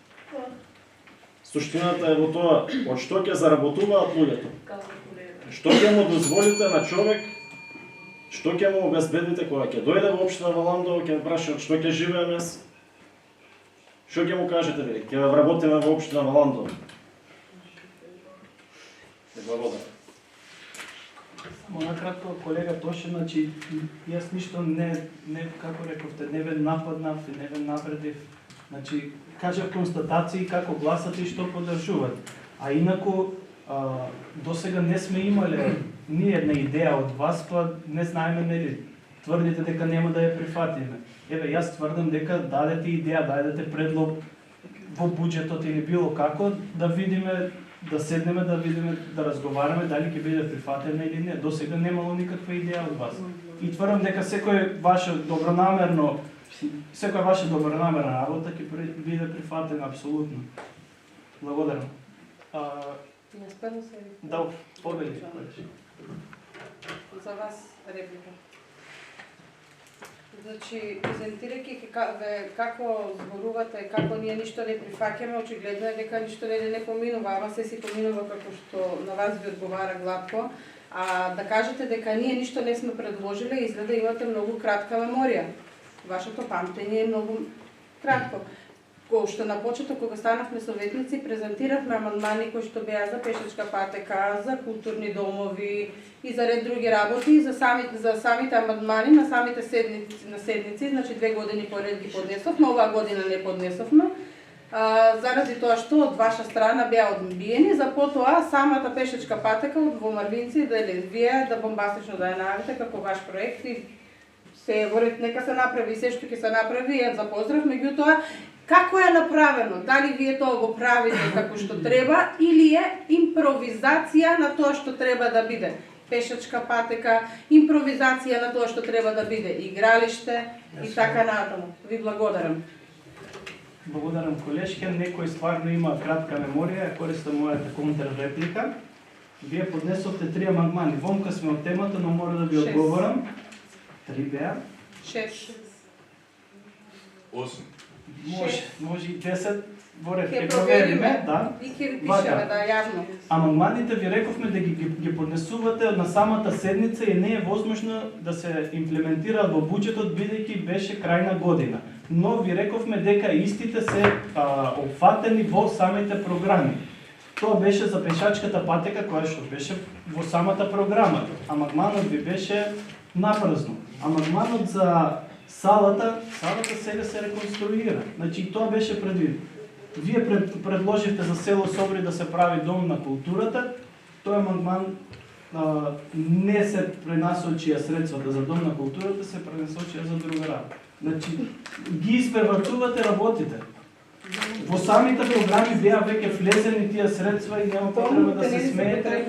Суштината е во тоа, од што ќе заработуваат луѓето. Што ќе му дозволите на човек, што ќе му обезбедите кога ќе дојде во општина Валандово, ќе праша што ќе живеем јас? Што ќе му кажете вие? Ќе вработиме во општина Валандово. Благодарам. Само накратко, колега Тоше, значи, јас ништо не, како рековте, не ве нападнав и не ве навредив. Значи, кажав констатации како гласате и што поддржуват. А инаку, до сега не сме имале ни една идеја од вас, па не знаеме, нели, тврдите дека нема да ја прифатиме. Еве, јас тврдам дека дадете идеја, дадете предлог во буџетот или било како, да видиме, да седнеме, да видиме, да разговараме дали ќе биде прифатена или не. До сега немало никаква идеја од вас. И тврдам дека секоја ваша добронамерна работа ќе биде прифатена апсолутно. Благодарам. Не спено се. Да, победи. За вас реплика. Значи, презентирајќи како зборувате, како ние ништо не прифаќаме, очигледно е дека ништо не поминува, ама се си поминува како што на вас ви одговара гладко. А да кажете дека ние ништо не сме предложиле, изгледа имате многу кратка меморија. Вашето памтење е многу кратко. Што на почеток, кога станавме советници, презентиравме амандмани кои што беа за пешачка патека, за културни домови и за ред други работи, за самите амандмани на самите седници, значи 2 години поред ги поднесовме, оваа година не поднесовме, заради тоа што од ваша страна беа одбиени, за потоа самата пешачка патека во Марвинци вие да бомбастично да ја најавите како ваш проект и се ворет нека се направи се што ќе се направи, за поздрав, меѓутоа како е направено? Дали вие тоа го правите како што треба или е импровизација на тоа што треба да биде? Пешачка патека, импровизација на тоа што треба да биде игралиште и така натаму. Ви благодарам. Благодарам, колешке. Некој стварно има кратка меморија, користам мојата контрреплика. Вие поднесовте 3 амандмани. Вонка сме од темата, но мора да ви одговорам. 3 беа. 6. 8. Може и 10, ќе провериме, да. И ќе ви пишеме, да, јавно. Амандманите ви рековме да ги поднесувате на самата седница и не е возможно да се имплементираат во буџетот, бидејќи беше крајна година. Но ви рековме дека истите се опфатени во самите програми. Тоа беше за пешачката патека, која што беше во самата програма. Амандманот ви беше напразно. Амандманот за салата сега се реконструира. Значи и тоа беше предвидено. Вие предложивте за село Собри да се прави дом на културата. Тој амандман не се пренасочија средствата за дом на културата, се пренасочија за друга работа. Значи ги испреварцувате работите. Во самите програми беа веќе влезени тие средства и нема потреба да се смеете.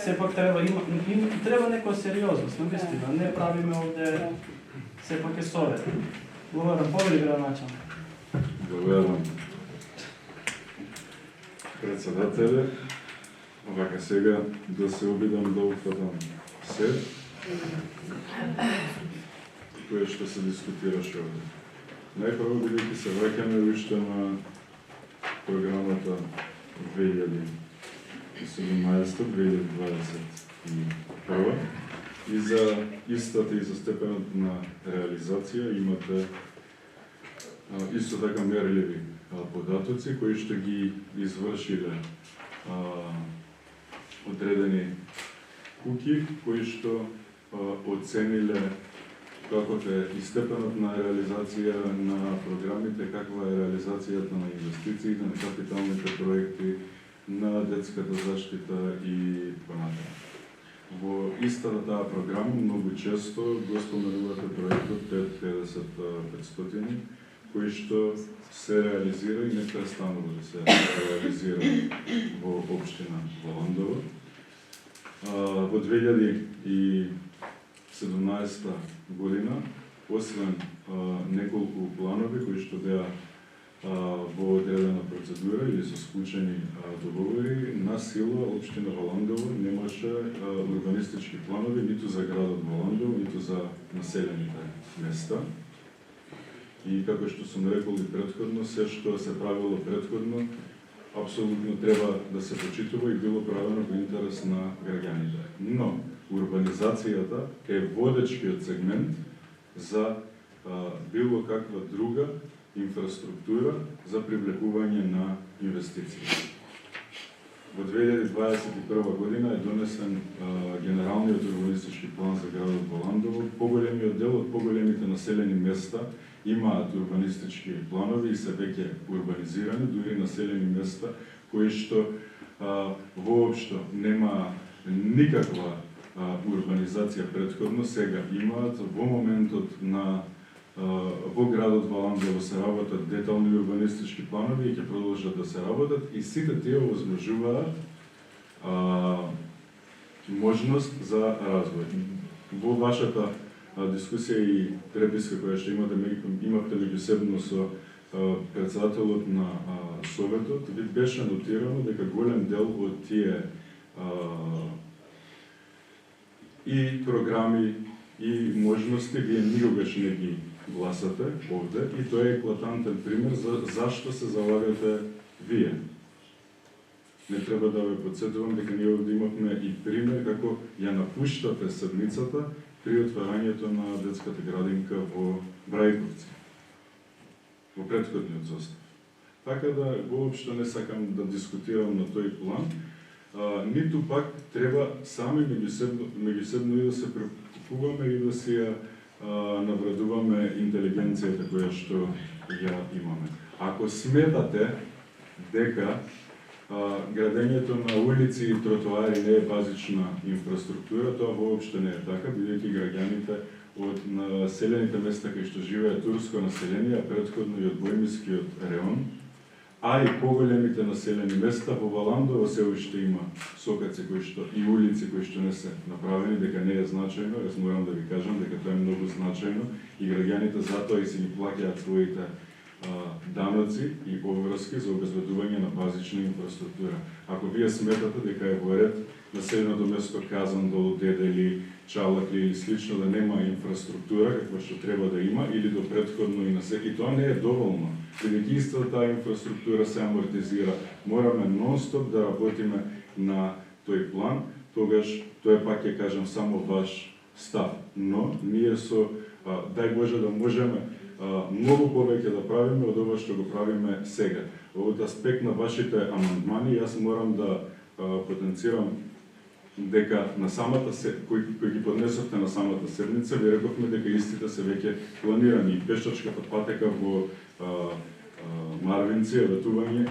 Сепак треба некоја сериозност, навистина. Не правиме овде сепак е совет. Благодарам, повели градоначалник. Благодарам. Председателе, вака сега да се обидам да уфатам се, кое што се дискутираше овде. Најпрво, бидејќи се враќаме уште на програмата 2017-2021 и за истата и за степенот на реализација имате исто така мерливи податоци кои што ги извршиле одредени куки кои што оцениле каков е и степенот на реализација на програмите, каква е реализацијата на инвестициите, на капиталните проекти, на детската заштита и понатаму. Во истата таа програма многу често го споменувате проектот 50-500, кој што се реализира и не престанува да се реализира во општина Лавандово. Во 2017 година, освен неколку планови кои што беа во одредена процедура или со склучени договори, на сила општина Валандово немаше урбанистички планови ниту за градот Валандово, ниту за населените места. И како што сум рекол и претходно, се што се правило претходно, апсолутно треба да се почитува и било правено во интерес на граѓаните. Но урбанизацијата е водечкиот сегмент за било каква друга инфраструктура за привлекување на инвестиции. Во 2021 година е донесен генералниот урбанистички план за градот Валандово. Поголемиот дел од поголемите населени места имаат урбанистички планови и се веќе урбанизирани, дури населени места кои што воопшто нема никаква урбанизација претходно, сега имаат. Во моментот на во градот Валандово се работат детални урбанистички планови и ќе продолжат да се работат и сите тие овозможуваат можност за развој. Во вашата дискусија и преписка која што имавте меѓусебно со председателот на Советот, ви беше нотирано дека голем дел од тие и програми и можности вие никогаш не ги гласате овде и тоа е еклатантен пример за зашто се залагате вие. Не треба да ве подсетувам дека ние овде имавме и пример како ја напуштате седмицата при отварањето на детската градинка во Брајковци, во претходниот состав. Така да воопшто не сакам да дискутирам на тој план, ниту пак треба сами меѓусебно и да се прекупуваме и да си ја навредуваме интелигенцијата која што ја имаме. Ако сметате дека градењето на улици и тротоари не е базична инфраструктура, тоа воопшто не е така, бидејќи граѓаните од населените места кај што живее турско население, а претходно и од Бојмискиот реон, а и поголемите населени места во Валандово се уште има сокаци кои што и улици кои што не се направени, дека не е значајно. Јас морам да ви кажам дека тоа е многу значајно и граѓаните затоа и си ги плаќаат своите даноци и обврски за обезбедување на базична инфраструктура. Ако вие сметате дека е во ред населеното место Казандол, Дедели, Чалакли или слично да нема инфраструктура каква што треба да има или до претходно и тоа не е доволно. Бидејќи истата таа инфраструктура се амортизира, мораме нон-стоп да работиме на тој план, тогаш тоа пак ќе кажам само ваш став. Но ние со дај Боже да можеме многу повеќе да правиме од ова што го правиме сега. Од аспект на вашите амандмани, јас морам да потенцирам дека на самата кој ги поднесовте на самата седница, ви рековме дека истите се веќе планирани. Пешачката патека во Марвинци, ветување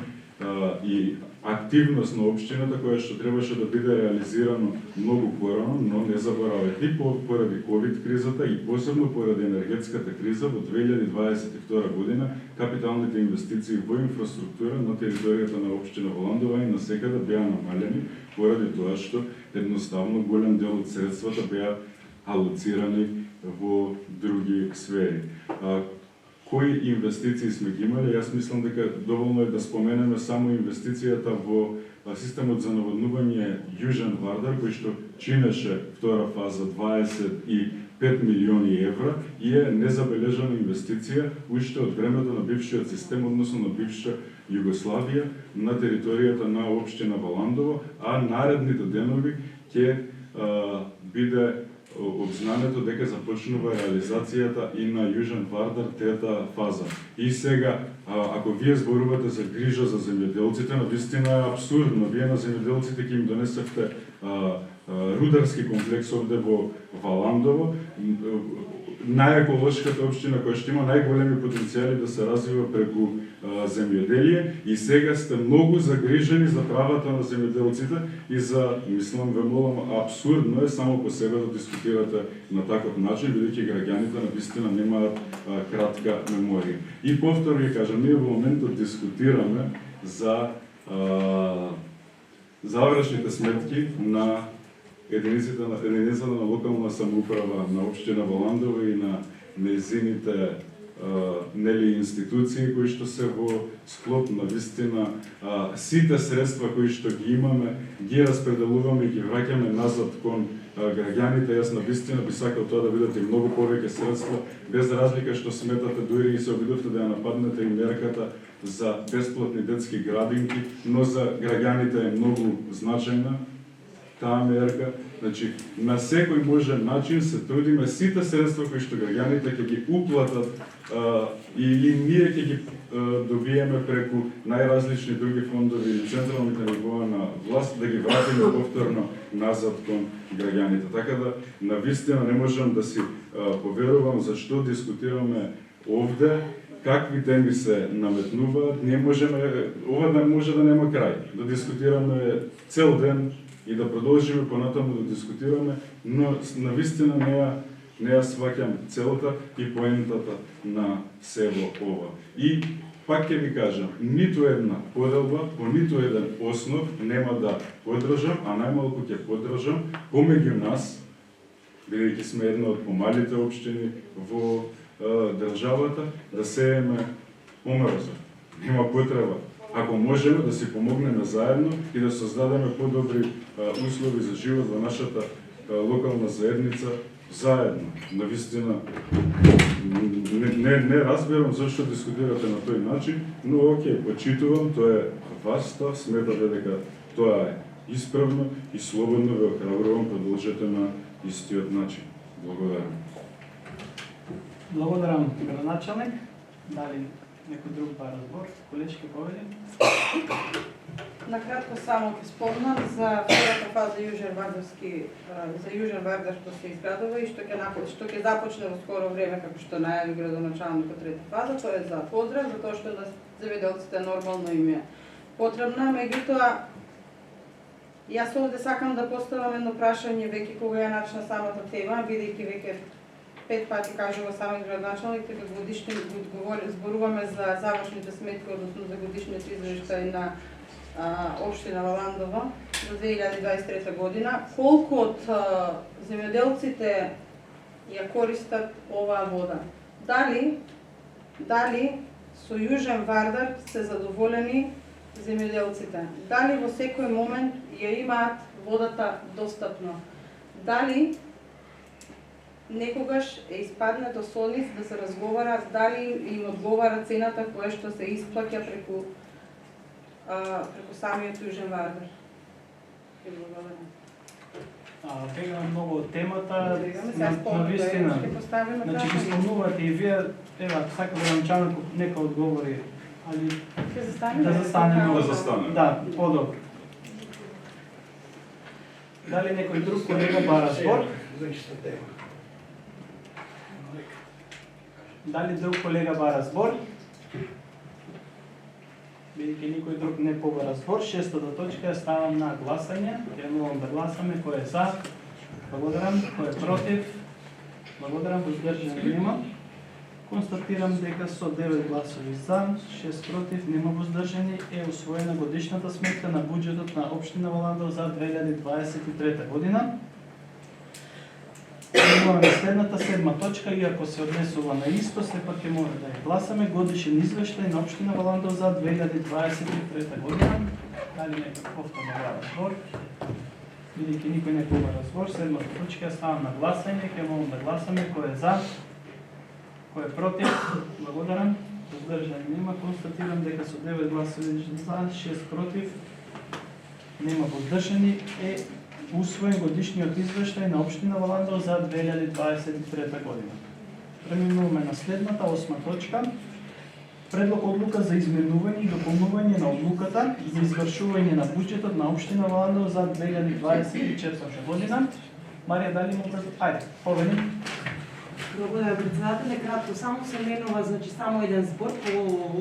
и активност на општината која што требаше да биде реализирано многу порано, но не заборавете и поради ковид кризата и посебно поради енергетската криза во 2022 година капиталните инвестиции во инфраструктура на територијата на општина Валандово и насекаде беа намалени поради тоа што едноставно голем дел од средствата беа алоцирани во други сфери. Кои инвестиции сме ги имали? Јас мислам дека доволно е да споменеме само инвестицијата во системот за наводнување Јужен Вардар, кој што чинеше втора фаза 25 милиони евра и е незабележана инвестиција уште од времето на бившиот систем, односно на бивша Југославија, на територијата на општина Валандово, а наредните денови ќе биде обзнането дека започнува реализацијата и на Јужен Вардар трета фаза. И сега, ако вие зборувате за грижа за земјоделците, навистина е абсурдно. Вие на земјоделците ќе им донесете рударски комплекс овде во Валандово, најеколошката општина која што има најголеми потенцијали да се развива преку земјоделие, и сега сте многу загрижени за правата на земјоделците и за, мислам, ве молам, абсурдно е само по себе да дискутирате на таков начин, бидејќи граѓаните навистина немаат кратка меморија. И повторно ви кажам, ние во моментот дискутираме за завршните сметки на единицата на локална самоуправа на општина Валандово и на незините нели институции кои што се во склоп на вистина сите средства кои што ги имаме ги распределуваме и ги враќаме назад кон граѓаните. Јас на вистина би сакал тоа да бидат и многу повеќе средства, без разлика што сметате, дури и се обидовте да ја нападнете и мерката за бесплатни детски градинки, но за граѓаните е многу значајна таа мерка. Значи, на секој можен начин се трудиме сите средства кои што граѓаните ќе ги уплатат или ние ќе ги добиеме преку најразлични други фондови или централните нивоа на власт, да ги вратиме повторно назад кон граѓаните. Така да, навистина не можам да си поверувам зашто дискутираме овде, какви теми се наметнуваат. Не можеме, ова да може да нема крај, да дискутираме цел ден и да продолжиме понатаму да дискутираме, но навистина не ја сваќам целата и поентата на сево ова. И пак ќе ви кажам, ниту една поделба, по ниту еден основ нема да поддржам, а најмалку ќе поддржам помеѓу нас, бидејќи сме една од помалите општини во државата, да сееме омраза. Нема потреба. Ако можеме да си помогнеме заедно и да создадеме подобри услови за живот во нашата локална заедница заедно. Навистина не разбирам зашто дискутирате на тој начин, но окей, почитувам, тоа е ваш став, сметате дека тоа е исправно и слободно ве охрабрувам, продолжете на истиот начин. Благодарам. Благодарам, градоначалник. Дали некој друг бара збор? Колешки повели? Накратко само ќе спомнам за втората фаза Јужен Вардар што се изградува и што ќе започне во скоро време, како што најави градоначалникот трета фаза. Тоа е за поздрав, затоа што на земјоделците нормално им е потребна. Меѓутоа, јас овде сакам да поставам едно прашање веќе кога ја начна самата тема, бидејќи веќе 5 пати кажува самиот градоначалник, дека годишно зборуваме за завршните сметки, односно за годишните извештаи на општина Валандово за 2023 година. Колку од земјоделците ја користат оваа вода? Дали со Јужен Вардар се задоволени земјоделците? Дали во секој момент ја имаат водата достапно? Дали некогаш е испаднато со нив да се разговара дали им одговара цената која што се исплаќа преку самиот Јужен Вардар? Бегаме многу од темата, на вистина. Значи, ги спомнувате и вие, ева, сакам да началник нека одговори, али да застанеме. Да, подобро. Дали некој друг колега бара збор? Дали друг колега бара збор? Бидејќи никој друг не побара збор, шестата точка ја ставам на гласање. Ќе молам да гласаме кој е за. Благодарам. Кој е против? Благодарам. Воздржани нема. Констатирам дека со 9 гласови за, 6 против, нема воздржани е усвоена годишната сметка на буџетот на општина Валандово за 2023 година. Имаме следната седма точка, иако се однесува на исто, сепак ќе мора да ја гласаме годишен извештај на општина Валандово за 2023 година. Дали некој повторно бара збор? Бидејќи никој не побара збор, седмата точка ја ставам на гласање, ќе молам да гласаме кој е за, кој е против. Благодарам. Воздржани нема. Констатирам дека со 9 гласови за, 6 против, нема воздржани е усвоен годишниот извештај на Општина Валандово за 2023 година. Преминуваме на следната 8 точка. Предлог одлука за изменување и дополнување на одлуката за извршување на буџетот на Општина Валандово за 2024 година. Марија, дали му ајде, повели. Благодарам, председателе. Кратко само се менува, значи само еден збор по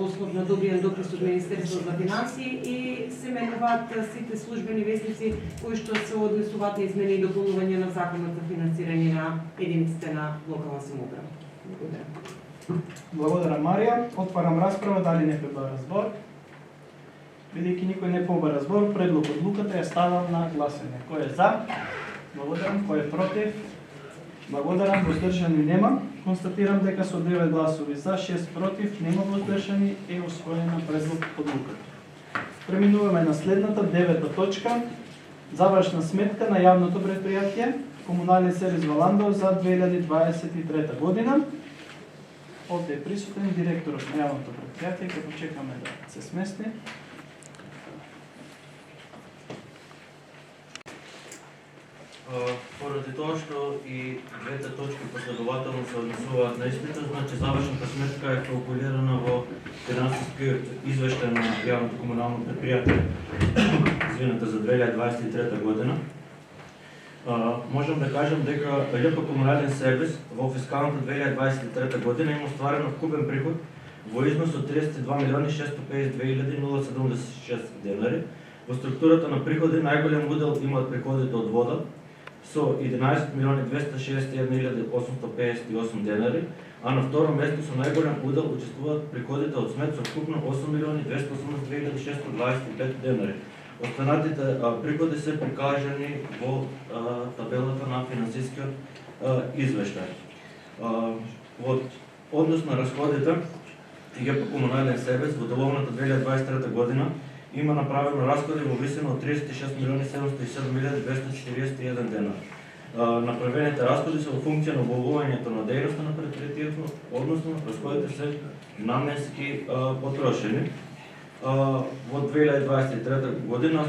основ на добриен допис од Министерството за финансии и се менуваат сите службени вестници кои што се однесуваат на измени и дополнување на законот за финансирање на единиците на локална самоуправа. Благодарам. Благодарам, Марија. Отварам расправа, дали некој бара збор? Бидејќи никој не побара збор, предлог одлуката ја ставам на гласање. Кој е за? Благодарам. Кој е против? Благодарам. Воздржани нема. Констатирам дека со 9 гласови за, 6 против, нема воздржани е усвоена предлог одлуката. Преминуваме на следната 9 точка. Завршна сметка на јавното предпријатие Комунален сервис Валандово за 2023 година. Овде е присутен директорот на јавното предпријатие, како чекаме да се смести. Поради тоа што и двете точки последователно се однесуваат на истите, значи завршната сметка е калкулирана во финансискиот извештај на јавното комунално предпријатие за 2023 година. Можам да кажем дека љп Комунален сервис во фискалната 2023 година има остварен откупен приход во износ од 32.652.076 денари. Во структурата на приходи најголем удел имаат приходите од вода со 11.261.858 денари, а на второ место со најголем удел учествуваат приходите од смет со вкупно 8.282.625 денари. Останатите приходи се прикажани во табелата на финансискиот извештај. Во однос на расходите, љп Комунален сервис во деловната 2023 година има направено разходи во висина од 36.707.241 денар. Направените разходи се во функција на облагувањето на дејноста на предпријатието, односно разходите се наменски потрошени. Во 2023 година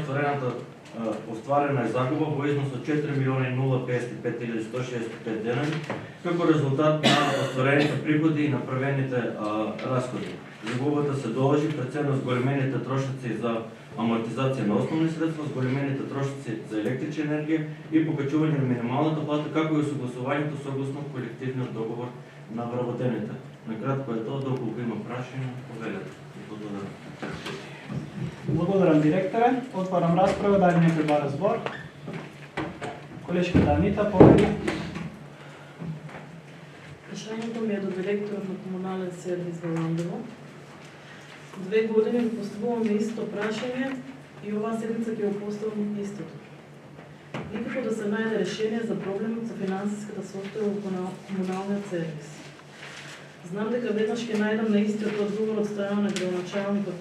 остварена е загуба во износ од 4.055.165 денари како резултат на остварените приходи и направените разходи. Загубата се дължи прецено зголемените трошоци за амортизација на основни средства, зголемените трошоци за електрична енергија и покачување на минималната плата, како и согласувањето согласно колективниот договор на вработените. Накратко е тоа, доколку има прашања, повелете. Благодарам. Благодарам, директоре. Отварам расправа, дали некој бара збор? Колешката Анита, повели. Прашањето ми е до директорот на Комунален сервис Валандово. 2 години го поставуваме исто прашање и оваа седмица ќе го поставам истото. Никако да се најде решение за проблемот со финансиската состојба во комуналниот сервис. Знам дека веднаш ќе најдам на истиот одговор од страна на градоначалникот,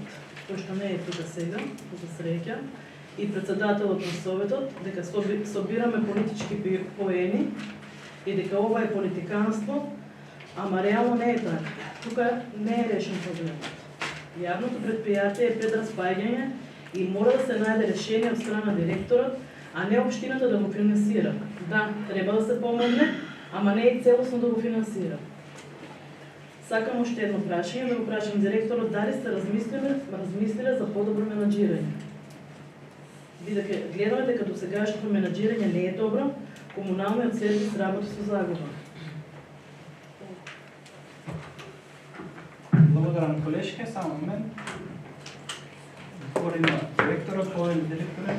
кој што не е тука сега, за среќа, и председателот на советот, дека собираме политички поени и дека ова е политиканство, ама реално не е така. Тука не е решен проблемот. Јавното предпријатие е пред распаѓање и мора да се најде решение од страна на директорот, а не општината да го финансира. Да, треба да се помогне, ама не и целосно да го финансира. Сакам уште едно прашање, да го прашам директорот дали сте размислиле за подобро менаџирање. Бидејќи гледаме дека досегашното менаџирање не е добро, комуналниот сервис работи со загуба. Благодарам, колешке, само момент. Говори на директорот, повели директоре.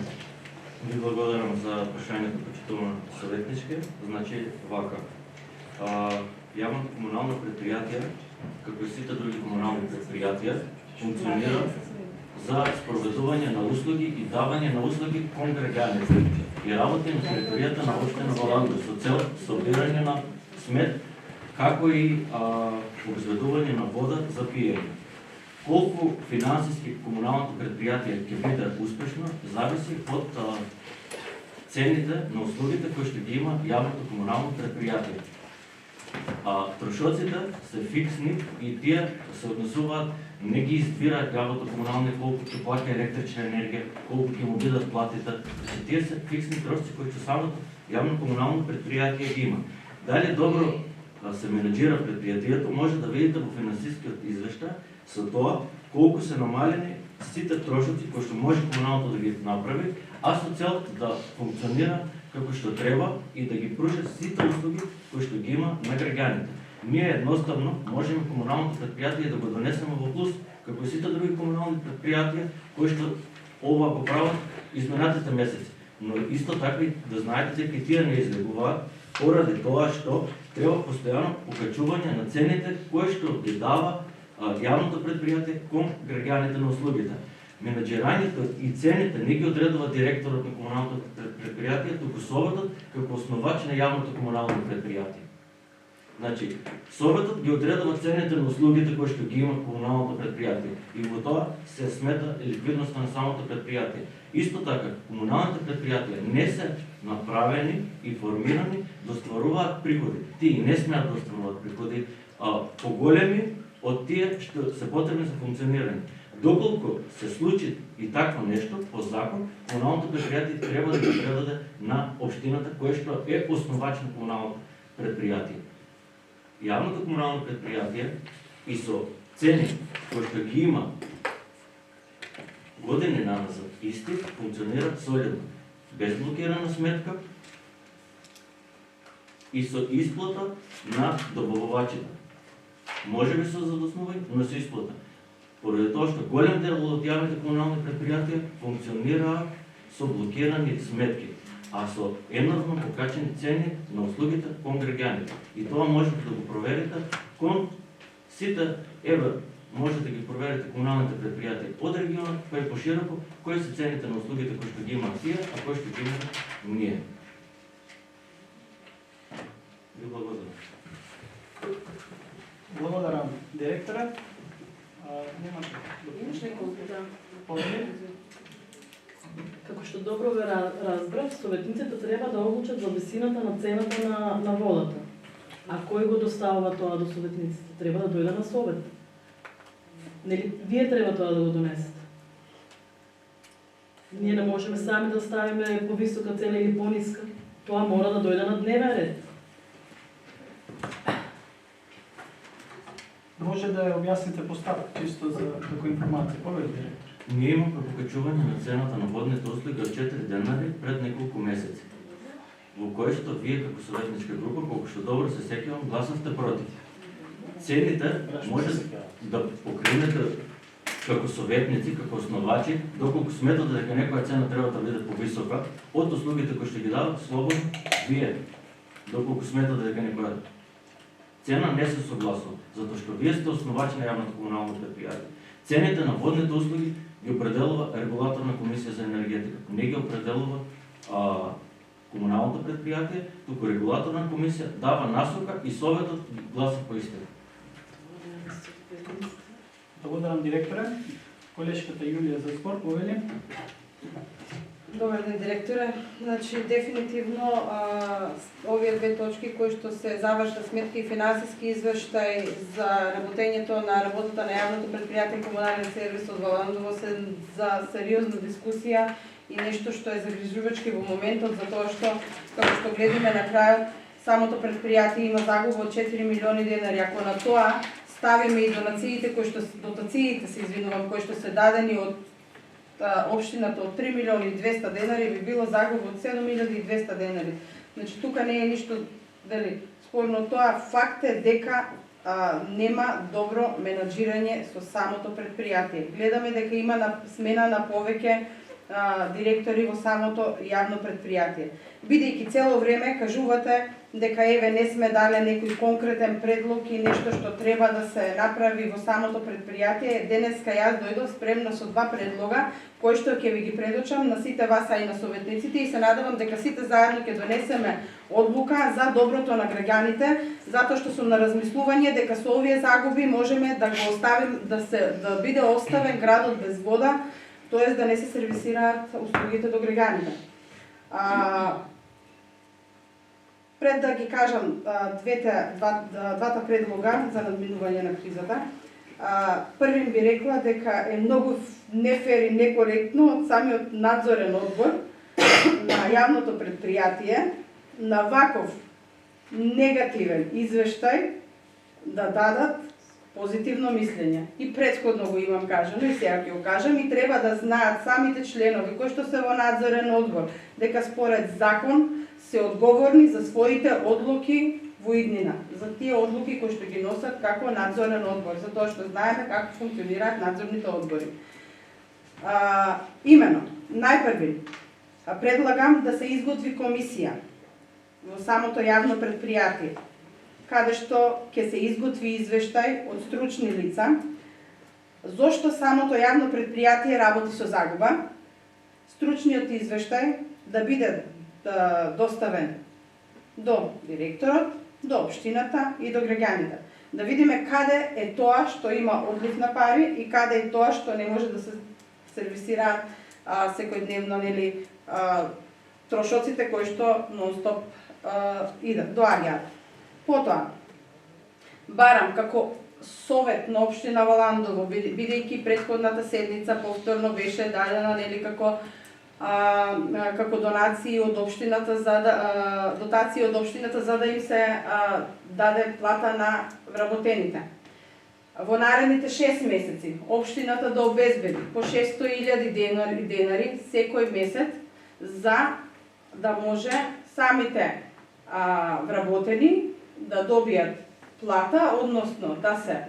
Ви благодарам за прашањето, почитувано советнички. Значи, вака. Јавното комунално предпријатие, како и сите други комунални предпријатија, функционира за спроведување на услуги и давање на услуги кон граѓаните и работи на територијата на општина Валандово со цел собирање на смет, како и обезведување на вода за пиење. Колку финансиски комуналното предпријатие ќе биде успешно, зависи од цените на услугите кои ще ги има јавното комунално предпријатие. Трошоците се фиксни и тие се однесуваат не ги издвира главното комунално колко ќе плати електрична енергия, колко ќе му бидат платите. Тие се фиксни трошци кои што самото јавно комунално предприятие ги има. Дали добро се менеджира предприятието, може да видите во финансискиот извештај со тоа колку се намалени сите трошоци кои што може комуналното да ги направи, а со цел да функционира како што треба и да ги пружи сите услуги кои што ги има на граѓаните. Ние едноставно можеме комуналното предпријатие да го донесеме во плюс, како и сите други комунални предпријатија кои што ова го прават изминатите месеци. Но исто така и да знаете дека тие не излегуваат поради тоа што треба постојано покачување на цените кои што ги дава јавното предпријатие кон граѓаните на услугите. Менеджирањето и цените не ги одредува директорот на комуналното предпријатие, туку советот како основач на јавното комунално предпријатие. Значи, советот ги одредува цените на услугите кои што ги има комуналното предпријатие и во тоа се смета ликвидноста на самото предпријатие. Исто така, комуналните предпријатија не се направени и формирани да остваруваат приходи. Тие не смеат да остваруваат приходи поголеми од тие што се потребни за функционирање. Доколку се случи и такво нешто, по закон, комуналното предпријатие треба да ги предаде на општината која што е основач на комуналното предпријатие. Јавното комунално предпријатие и со цени кои што ги има години назад исти функционираат солидно, без блокирана сметка и со исплата на добавувачите. Може би со задоснување, но со исплата. Поради тоа што голем дел од јавните комунални предпријатија функционираат со блокирани сметки, а со енормно покачени цени на услугите кон граѓаните. И тоа можете да го проверите кон сите, може да ги проверите комуналните предпријатија од регионот, па и пошироко, кои се цените на услугите кои што ги имаат тие, а кои што ги имаме ние. Ви благодарам. Благодарам, директора. Имаш неколку, да. Повеќе? Како што добро ве разбрав, советниците треба да одлучат за висината на цената на водата. А кој го доставува тоа до советниците? Треба да дојде на совет. Нели вие треба тоа да го донесете? Ние не можеме сами да ставиме повисока цена или пониска. Тоа мора да дојде на дневен ред. Може да ја објасните постапок, чисто за како информација. Повеќе, директор. Ние имаме покачување на цената на водните услуги од 4 денари пред неколку месеци, во кој што вие како советничка група, колку што добро се сеќавам, гласавте против. Цените може да покринете како советници, како основачи, доколку сметате дека некоја цена треба да биде повисока од услугите кои што ги дават, слободно вие, доколку сметате дека некоја цена не се согласува, затоа што вие сте основачи на јавното комунално предпријатие. Цените на водните услуги ги определува регулаторна комисија за енергетика. Не ги определува комуналното предпријатие, туку регулаторна комисија дава насока и советот гласа по истина. Благодарам, директора. Колешката Јулија за спор, повели. Добар ден, директоре. Значи, дефинитивно, овие две точки кои што се завршна сметки и финансиски извештај за работењето на работата на јавното предпријатие комунален сервис од Валандово се за сериозна дискусија и нешто што е загрижувачки во моментот, затоа што, како што гледаме на крајот, самото предпријатие има загуба од 4 милиони денари. Ако на тоа ставиме и дотациите кои што се дадени од општината од 3 милиони и 200 денари, би било загуба од 7200 денари. Значи, тука не е ништо спорно тоа. Факт е дека нема добро менаџирање со самото предпријатие. Гледаме дека има смена на повеќе директори во самото јавно предпријатие. Бидејќи цело време кажувате дека не сме дале некој конкретен предлог и нешто што треба да се направи во самото предпријатие, денеска јас дојдов спремна со два предлога, кои што ќе ви ги предочам на сите вас, а и на советниците, и се надевам дека сите заедно ќе донесеме одлука за доброто на граѓаните, затоа што сум на размислување дека со овие загуби можеме да го оставим, да биде оставен градот без вода, тоест да не се сервисираат услугите до граѓаните. Пред да ги кажам двата предлога за надминување на кризата, Првим би рекла дека е многу нефер и некоректно од самиот надзорен одбор на јавното предпријатие на ваков негативен извештај да дадат позитивно мислење. И претходно го имам кажано и сега ќе го кажам, и треба да знаат самите членови кои што се во надзорен одбор дека според закон се одговорни за своите одлуки во иднина, за тие одлуки кои што ги носат како надзорен одбор, затоа што знаеме како функционираат надзорните одбори. Имено, најпрви предлагам да се изготви комисија во самото јавно предпријатие, каде што ќе се изготви извештај од стручни лица зошто самото јавно предпријатие работи со загуба, стручниот извештај да биде доставен до директорот, до општината и до граѓаните. Да видиме каде е тоа што има одлив на пари и каде е тоа што не може да се сервисираат секојдневно, нели, трошоците кои што нон-стоп доаѓаат. Потоа, барам како совет на општина Валандово, бидејќи претходната седница повторно беше дадена, нели, како донации од општината дотации од општината за да им се даде плата на вработените. Во наредните 6 месеци општината да обезбеди по 600.000 денари секој месец за да може самите вработени да добијат плата, односно да се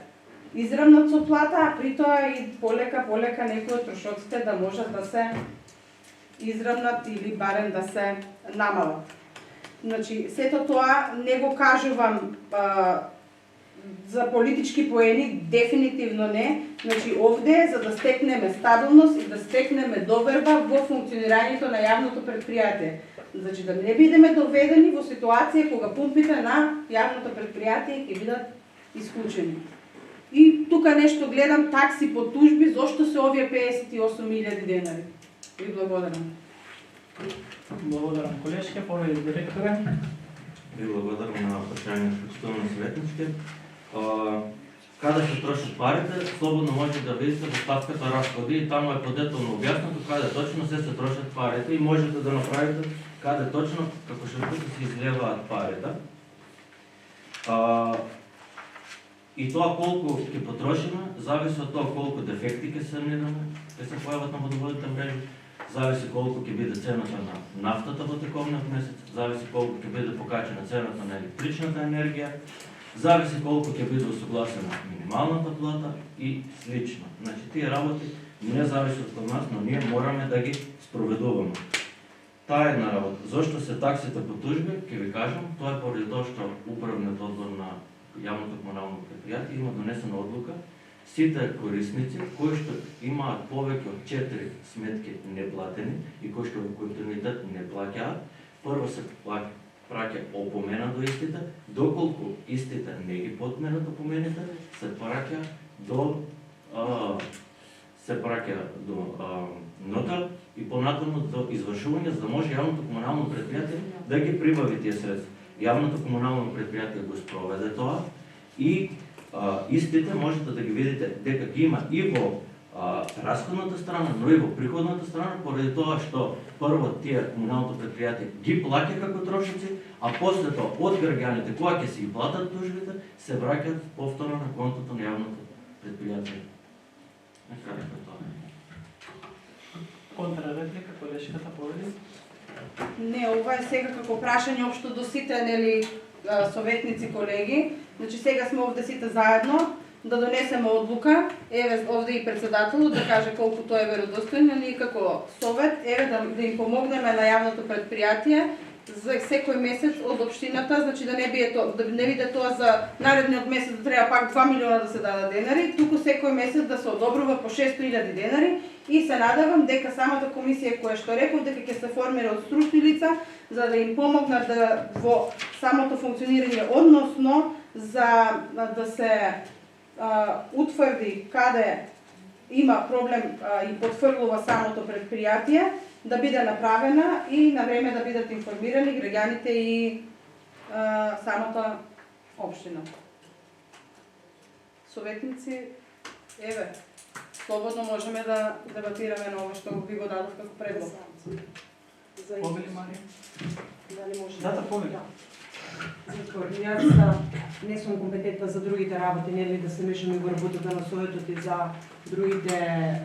изравнат со плата, а при тоа и полека некои од трошоците да можат да се изравнат или барем да се намалат. Значи, сето тоа не го кажувам за политички поени, дефинитивно не. Значи, овде за да стекнеме стабилност и да стекнеме доверба во функционирањето на јавното предпријатие. Значи, да не бидеме доведени во ситуација кога пумпите на јавното предпријатие ќе бидат исклучени. И тука нешто гледам такси по тужби, зошто се овие 58.000 денари. Ви благодарам. Благодарам, колешке. Повеќе директоре. Ви благодарам на прашањето почитувани советниците. Каде се трошат парите, слободно може да видите во ставката расходи и таму е подетелно објаснато каде точно се трошат парите и можете да направите каде точно како шаркута се излеваат парите. И тоа колку ќе потрошиме, зависи од тоа колку дефекти ќе санираме, ќе се појават на водоводните мрежи, зависи колку ќе биде цената на нафтата во текомниот месец, зависи колку ќе биде покачена цената на електричната енергија, зависи колку ќе биде усогласена минималната плата и слично. Значи, тие работи не зависат од нас, но ние мораме да ги спроведуваме. Таа една работа. Зошто се таксите по тужби, ќе ви кажам, тоа е поради тоа што управниот одбор на јавното комунално предпријатие има донесена одлука сите корисници кои што имаат повеќе од 4 сметки неплатени и кои што во континуитет не плаќаат, прво се праќа опомена до истите, доколку истите не ги подменат опомените, се праќа до нотар и понатаму до извршување, за да може јавното комунално предпријатие да ги прибави тие средства. Јавното комунално предпријатие го спроведе тоа и истите можете да ги видите дека ги има и во расходната страна, но и во приходната страна, поради тоа што прво тие комуналното предпријатие ги плаќа како трошоци, а после тоа од граѓаните кога ќе се ги платат тужбите, се враќаат повторно на контото на јавното предпријатие. Контрареплика, колешката поведи. Не, ова е сега како прашање општо до сите, нели, советници, колеги. Значи сега сме овде сите заедно да донесеме одлука, еве овде и председателот да каже колку тоа е веродостојно, ние како совет, еве да им помогнеме на јавното предпријатие за секој месец од општината, значи да не биде тоа за наредниот месец да треба пак 2 милиона да се дадат денари, туку секој месец да се одобрува по 600.000 денари и се надевам дека самата комисија која што реков дека ќе се формира од стручни лица за да им помогнат во самото функционирање, односно за да се утврди каде има проблем и потврлува самото предпријатие, да биде направена и на време да бидат информирани граѓаните и самата општина. Советници, Еве, слободно можеме да дебатираме на ова што ви го дадов како предлог. За Повели, Марија? Дали може? Да, повели. Затвор, јас не сум компетентна за другите работи, нели да се мешам и во работата на Советот и за другите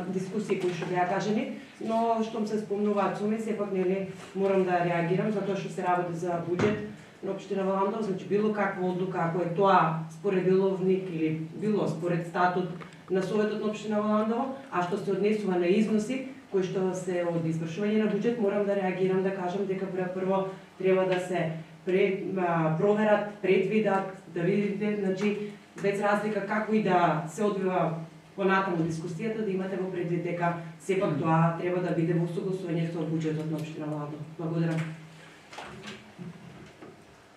дискусии кои што беа кажани, но штом се спомнуваат суми, сепак нели морам да реагирам затоа што се работи за буџет на општина Валандов, значи било каква одлука, ако е тоа според деловник или било според статут на Советот на општина Валандово, а што се однесува на износи кои што се од извршување на буџет, морам да реагирам да кажам дека прво треба да се проверат, предвидат, да видите, значи без разлика како и да се одвива понатаму дискусијата, да имате во предвид дека сепак тоа треба да биде во согласување со буџетот на општина Валандов. Благодарам.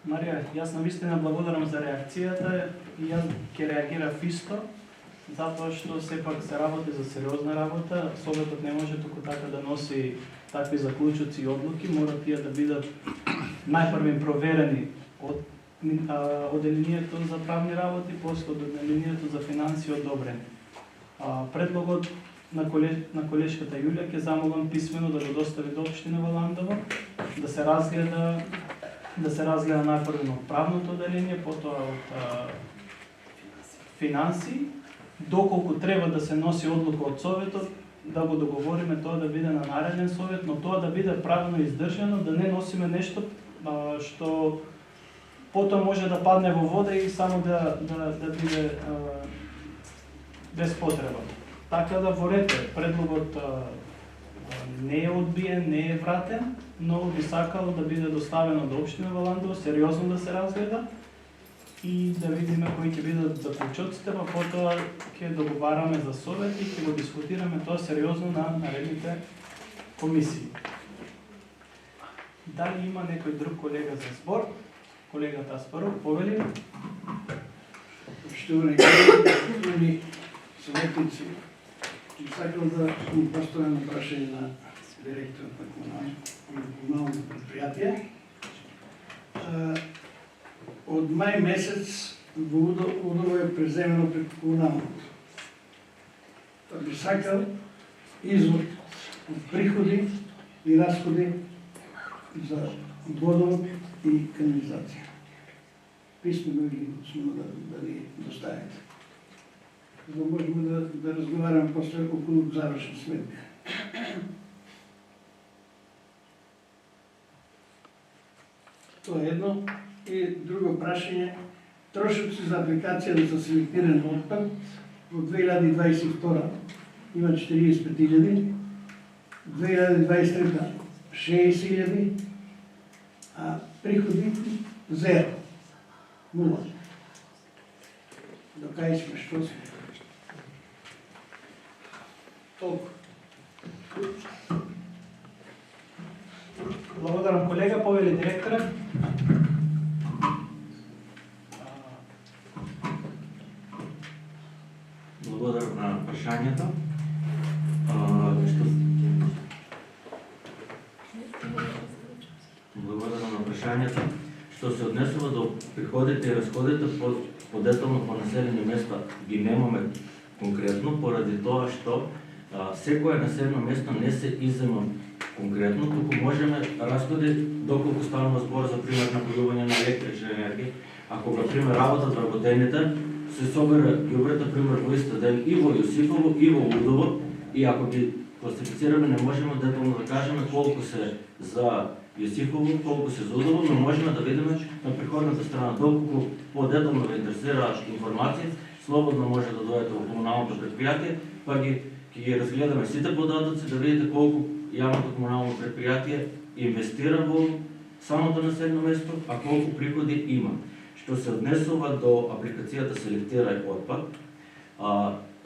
Марија, јас навистина благодарам за реакцијата и јас ќе реагирав исто, затоа што сепак се работи за сериозна работа. Советот не може туку така да носи такви заклучоци и одлуки, мора тие да бидат најпрвен проверени од одделението за правни работи, после од одделението за финансии одобрен. Предлогот на колешката Јулија ќе замолам писмено да го достави до општина Валандово, да се разгледа најпрво од правното одделение, потоа од финансии, доколку треба да се носи одлука од Советот, да го договориме тоа да биде на нареден совет, но тоа да биде правно издржано, да не носиме нешто што потоа може да падне во вода и само да биде без потреба. Така да во ред предлогот не е одбиен, не е вратен, но би сакало да биде доставено до општина Валандово, сериозно да се разгледа и да видиме кои ќе бидат заклучоците, па потоа ќе договараме за совет и ќе го дискутираме тоа сериозно на наредните комисии. Дали има некој друг колега за збор? Колегата Аспаров, повели. Почитувани колеги, советници, сакам да поставам прашање на директорот на комуналното предпријатие. Од мај месец во Удово е преземено пред комуналното. Тоа би сакал извод од приходи и расходи за водовод и канализација. Писмено или устно да ни доставите. За да можеме да разговараме после околу завршна сметка. Тоа е едно. И друго прашање, трошоци за апликација за селектиран отпад во 2022 има 45.000, 2023 60.000, а приходи зеро, нула. До кај сме, што сме? Толку. Благодарам, колега, повели директорот. Благодарам на прашањето. Благодарам на прашањето. Што се однесува до приходите и расходите подетално по населени места ги немаме конкретно, поради тоа што секое населено место не се иззема конкретно, туку можеме расходи, доколку станува збор за пример напојување на електрична енергија, ако го пример работат вработените, се собира ѓубрета пример во исто ден и во Јосифово и во Удово, и ако ги класифицираме не можеме детално да кажеме колку се за Јосифово, колку се за Удово, но можеме да видиме на приходната страна. Доколку по-детално ве интересира информација, слободно може да дојдете во комуналното предпријатие, па ќе ги разгледаме сите податоци, да видите колку јавното комунално предпријатие инвестира во самото населено место, а колку приходи има. Што се однесува до апликацијата Селектирај отпад,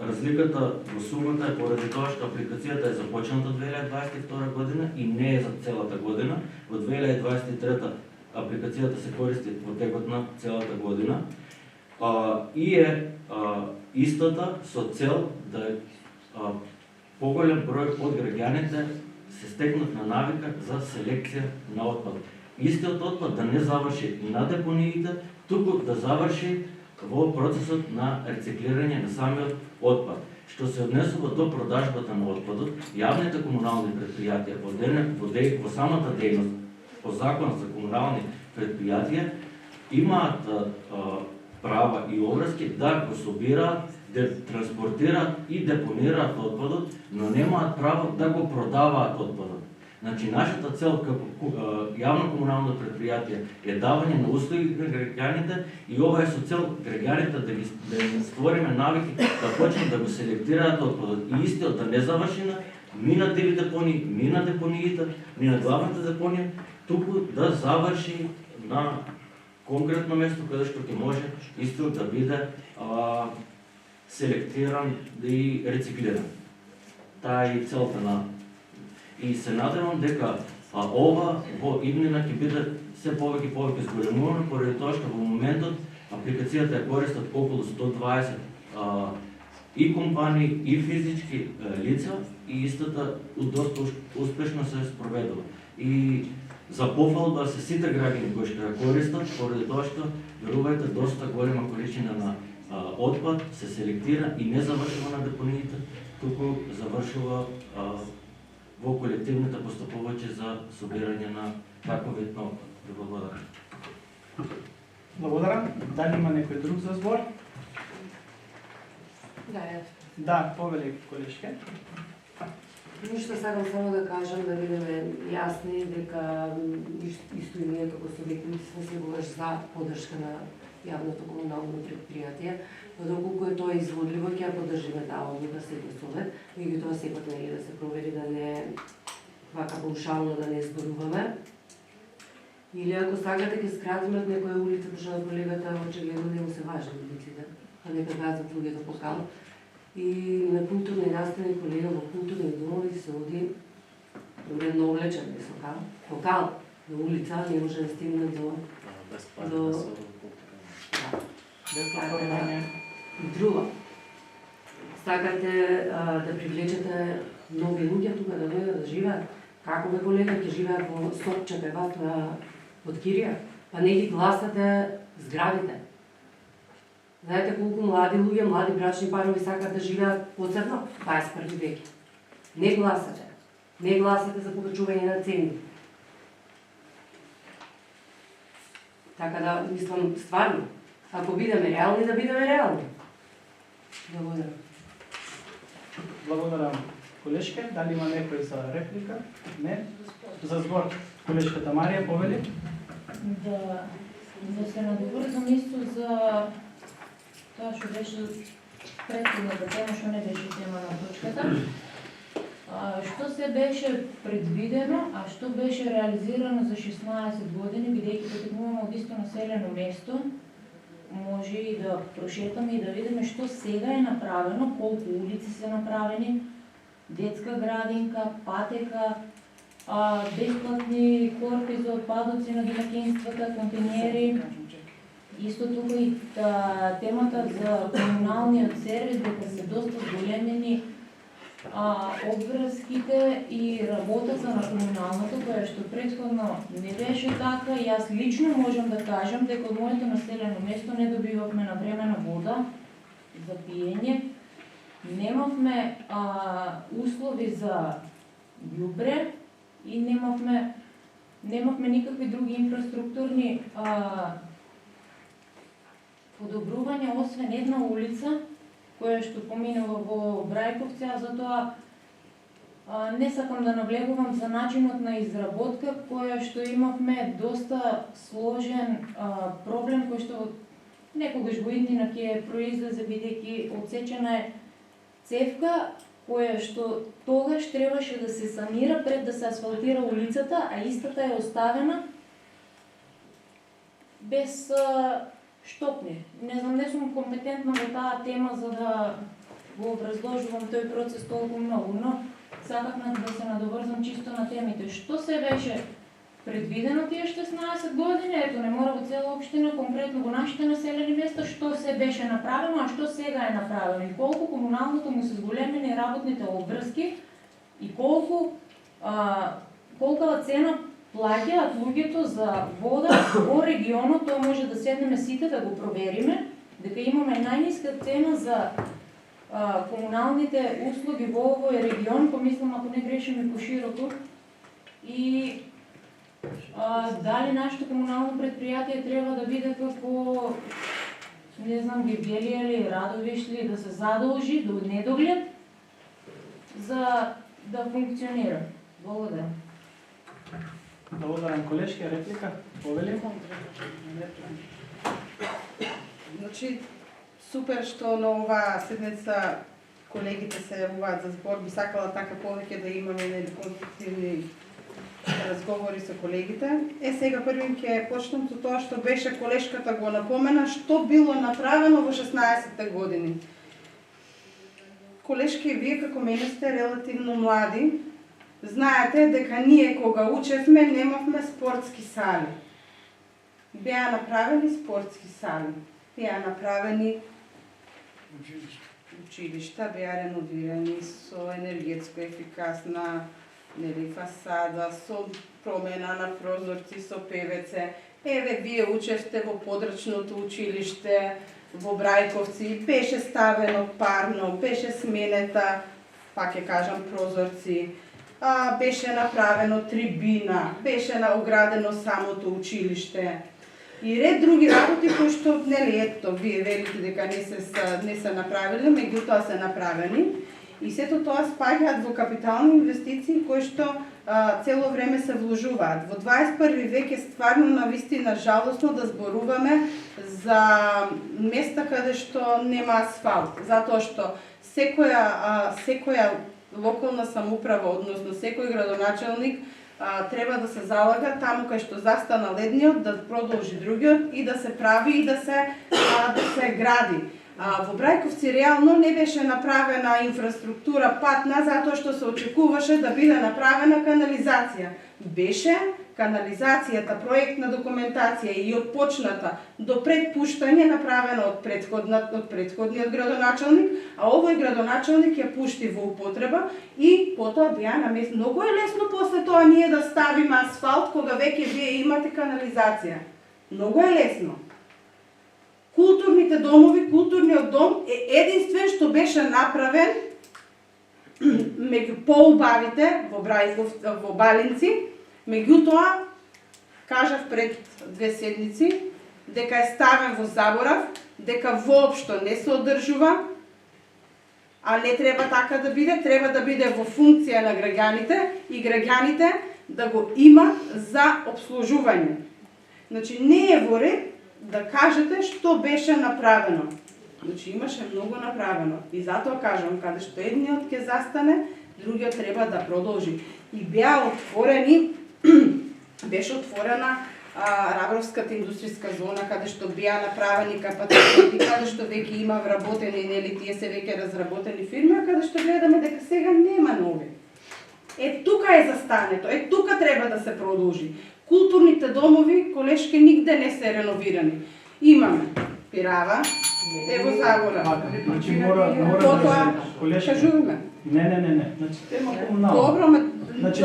разликата во сумата е поради тоа што апликацијата е започната 2022 година и не е за целата година. Во 2023 апликацијата се користи во текот на целата година и е истата со цел да поголем број од граѓаните се стекнат на навика за селекција на отпад. Истиот отпад да не заврши на депониите, туку да заврши во процесот на рециклирање на самиот отпад. Што се однесува до продажбата на отпадот, јавните комунални предпријатија во самата дејност по закон за комунални предпријатија имаат права и обврски да го собираат, да транспортираат и депонираат отпадот, но немаат право да го продаваат отпадот. Значи, нашата цел како јавно комунално предпријатие е давање на услуги на граѓаните и ова е со цел граѓаните да им створиме навики да почнат да го селектираат отпадот и истиот да не заврши ни на диви депонии, ни на депониите, ни на главната депонија, туку да заврши на конкретно место каде што ќе може истиот да биде селектиран и рециклиран. Таа е и целта на. И се надевам дека ова во иднина ќе биде се повеќе и повеќе зголемувано, поради тоа што во моментот апликацијата ја користат околу 120 и компании, и физички лица, и истата доста успешно се спроведува. И за пофалба се сите граѓани кои што ја користат, поради тоа што, верувајте, доста голема количина на отпад се селектира и не завршува на депониите, туку завршува во колективните постапувачи за собирање на таков вид на отпад. Благодарам. Благодарам. Дали има некој друг за збор? Да, повели колешке. Ништо сакам само да кажам, да бидеме јасни дека исто и ние како советници сме секогаш за поддршка на јавното комунално предпријатие, но доколку е тоа изводливо, ќе ја поддржиме таа одлука секој совет, меѓутоа сепак да се провери да не вака паушално да не зборуваме. Или ако сакате ќе скратиме од некоја улица, пошто на колегата очигледно не му се важни улиците, а нека газат луѓето по кал. И на културни настани колега во културни домови се оди уредно облечен со кал. По кал на улица не може да стигне до друго. Сакате да привлечете нови луѓе тука да дојдат да живеат. Како бе колега ќе живеат во Сопче, Певатва, од Кирија? Па не ги гласате зградите. Знаете колку млади луѓе, млади брачни парови сакат да живеат поцрно? 21 век. Не гласате. Не гласате за покачување на цени. Така да, мислам, стварно, ако бидеме реални, да бидеме реални. Благодарам. Благодарам, колешке. Дали има некој за реплика? Не. За збор, колешката Марија, повели. Да се надоврзам исто за тоа што беше претходната тема, што не беше тема на точката. Што се беше предвидено, а што беше реализирано за 16 години, бидејќи потекнуваме од исто населено место, може и да прошетаме и да видиме што сега е направено, колку улици се направени, детска градинка, патека, бесплатни корпи за отпадоци на домаќинствата, контейнери. Исто тука и темата за комуналниот сервис, дека се доста зголемени обврските и работата на комуналното, која што претходно не беше така. И јас лично можам да кажам дека од моето населено место не добивавме навремена вода за пиење, немавме услови за ѓубре и немавме никакви други инфраструктурни подобрувања, освен една улица, која што поминува во Брајковци, а затоа не сакам да навлегувам за начинот на изработка, која што имавме доста сложен проблем, кој што некогаш во иднина ќе произлезе, бидејќи отсечена е цевка, која што тогаш требаше да се санира пред да се асфалтира улицата, а истата е оставена без штопни. Не знам, не сум компетентна во таа тема за да го образложувам тој процес толку многу, но сакав да се надоврзам чисто на темите. Што се беше предвидено тие 16 години, ето не мора во цела општина, конкретно во нашите населени места, што се беше направено, а што сега е направено и колку комуналното му се зголемени работните обврски и колкава цена плаќаат луѓето за вода во регионот. Тоа може да седнеме сите да го провериме дека имаме најниска цена за комуналните услуги во овој регион, помислам ако не грешим и пошироко, и дали нашето комунално предприятие треба да биде како, не знам, Гевгелија или Радовиш ли, да се задолжи до недоглед за да функционира. Благодарам. Благодарам, колешки, реплика? Повели? Значи, супер што на оваа седница колегите се јавуваат за збор. Би сакала така повеќе да имаме конструктивни разговори со колегите. Сега првим ќе почнам со тоа што беше колешката го напомена, што било направено во 16-те години. Колешки, вие како мене сте релативно млади, знаете дека ние кога учевме немавме спортски сали. Беа направени спортски сали, беа направени училишта, беа реновирани со енергетско ефикасна фасада, со промена на прозорци, со ПВЦ. Еве, вие учевте во подрачното училиште во Брајковци, беше ставено парно, беше сменета, пак ќе кажам, прозорци, беше направено трибина, беше оградено самото училиште и ред други работи кои што, нели, ето, вие велите дека не се направиле, меѓутоа се направени. И сето тоа спаѓаат во капитални инвестиции кои што цело време се вложуваат. Во 21 век е стварно навистина жалосно да зборуваме за места каде што нема асфалт, затоа што секоја локална самоуправа, односно секој градоначелник треба да се залага таму кај што застана едниот, да продолжи другиот и да се прави и да се гради. Во Брајковци реално не беше направена инфраструктура патна затоа што се очекуваше да биде направена канализација. Беше канализацијата, проектна документација и отпочната до предпуштање направена од претходниот градоначелник, а овој градоначелник ја пушти во употреба и потоа беа наместени. Многу е лесно после тоа ние да ставиме асфалт кога веќе вие имате канализација. Многу е лесно. Културните домови, културниот дом е единствен што беше направен меѓу поубавите во Брајковци, во Балинци. Меѓутоа, кажав пред 2 седмици, дека е ставен во заборав, дека воопшто не се одржува, а не треба така да биде во функција на граѓаните и граѓаните да го имат за обслужување. Значи, не е во ред да кажете што беше направено. Значи, имаше многу направено. И затоа кажам, каде што едниот ќе застане, другиот треба да продолжи. И беше отворена Рабровската индустријска зона, каде што беа направени капацитети, каде што веќе има вработени, нели, тие се веќе разработени фирми, а каде што гледаме дека сега нема нови. Тука е застането, тука треба да се продолжи. Културните домови, колешки, нигде не се реновирани. Имаме Пирава, ево Загора. Значи мора да колешки. Кажуваме. Не. Значи тема комунално. Добро,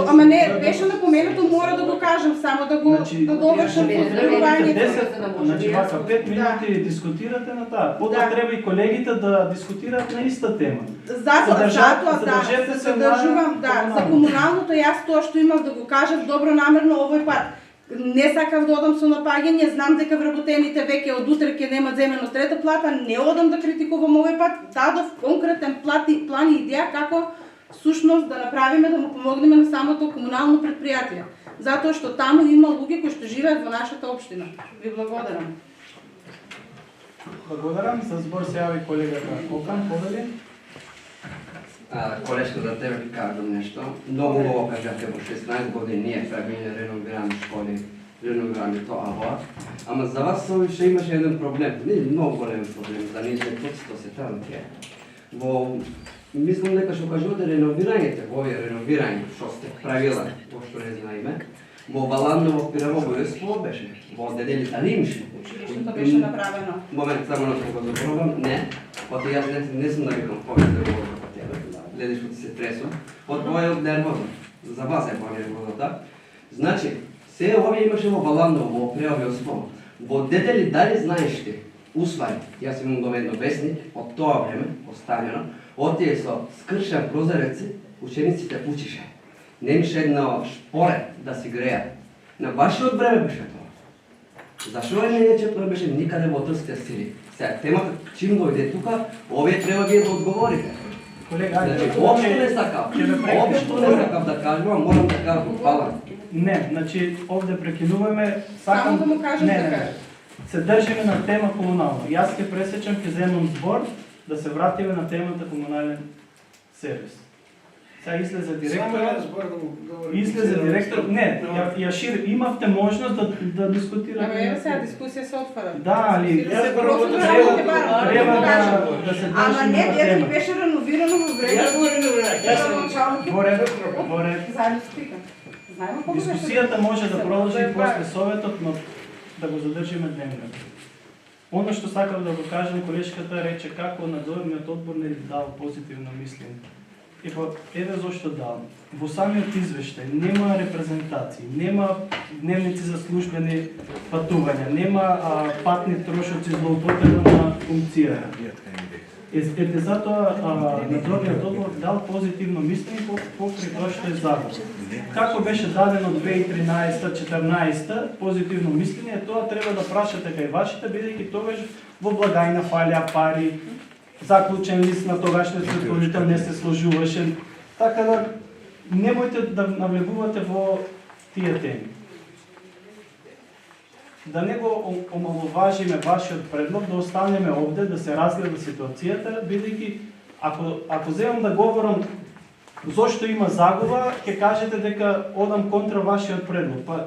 ама не, беше напоменато, мора да го кажам, само да го довршам поздравувањето. Значи вака 5 минути дискутирате на таа. Потоа треба и колегите да дискутираат на иста тема. Затоа, се задржувам, за комуналното јас тоа што имав да го кажам добронамерно овој пат. Не сакав да одам со напаѓање, знам дека вработените веќе од утре ќе немат земено трета плата, не одам да критикувам овој пат, дадов конкретен план и идеја како сушност да направиме, да му помогнеме на самото комунално предпријатие. Затоа што таму има луѓе кои што живеат во нашата општина. Ви благодарам. Благодарам. За збор се јави колегата Кокан, повели. Колешко, за тебе ви кажам нешто. Многу го кажате, во 16 години ние правиме реновирани школи, реновирани тоа, ама за вас ше имаше еден проблем, не многу голем проблем, за ние тоа се танке. Мислам дека што кажувате реновирањето, овие реновирање, што сте правила, што не знаеме, во Баландово, Пираво, во Јосково беше, во Дедели, дали имаше? Училиштето беше направено. Момент, само на тоа го заборавам, не, пото јас не сум да викам повеќе да говорам по тебе, гледаш што ти се тресам, од тоа е од нервоза, за вас е по нервозата. Значи, се овие имаше во Баландово, во Пираво, Јосково, во Дедели, дали знаеш ти, усваи. Јас имам дома едно весник од тоа време, останено, отие со скршен прозорец, учениците учише. Немаше едно шпоре да си греат. На вашиот време беше тоа. Зашо не рече тоа беше никаде во трските сили? Сега, темата чим дојде тука, овие треба вие да одговорите. Колега, Значи, општо не сакав. Општо не сакав да кажам, а морам да кажам. Фала. Не, значи овде прекинуваме. Само да му кажам не, така. Се држиме на тема комунално. Јас ќе пресечам, ќе земам збор, да се вратиме на темата комунален сервис. Сега излезе директор. Излезе директор. Не, ја шири. Имавте можност да дискутирате. Ама ево сега дискусија се отвара. Да, али Треба да се Ама држиме не, на дете тема. беше реновирано во време. Во ред, во ред. Заедно спикам. Знаеме колку беше. Дискусијата може да продолжи и после советот, но да го задржиме дневниот. Оно што сакам да го кажам, колешката рече како надзорниот одбор не дал позитивно мислење. Еве зошто дал. Во самиот извештај нема репрезентации, нема дневници за службени патувања, нема патни трошоци злоупотреба на функција. Ете затоа надзорниот одбор дал позитивно мислење покрај тоа што е загуба. Како беше дадено 2013-14 позитивно мислење, тоа треба да прашате кај вашите, бидејќи тогаш во благајна фалеа пари, заклучен лист на тогашниот ръководител не се сложуваше. Така да немојте да навлегувате во тие теми. Да не го омаловажиме вашиот предлог, да останеме овде, да се разгледа ситуацијата, бидејќи ако земам да говорам зошто има загуба, ќе кажете дека одам контра вашиот предлог. Па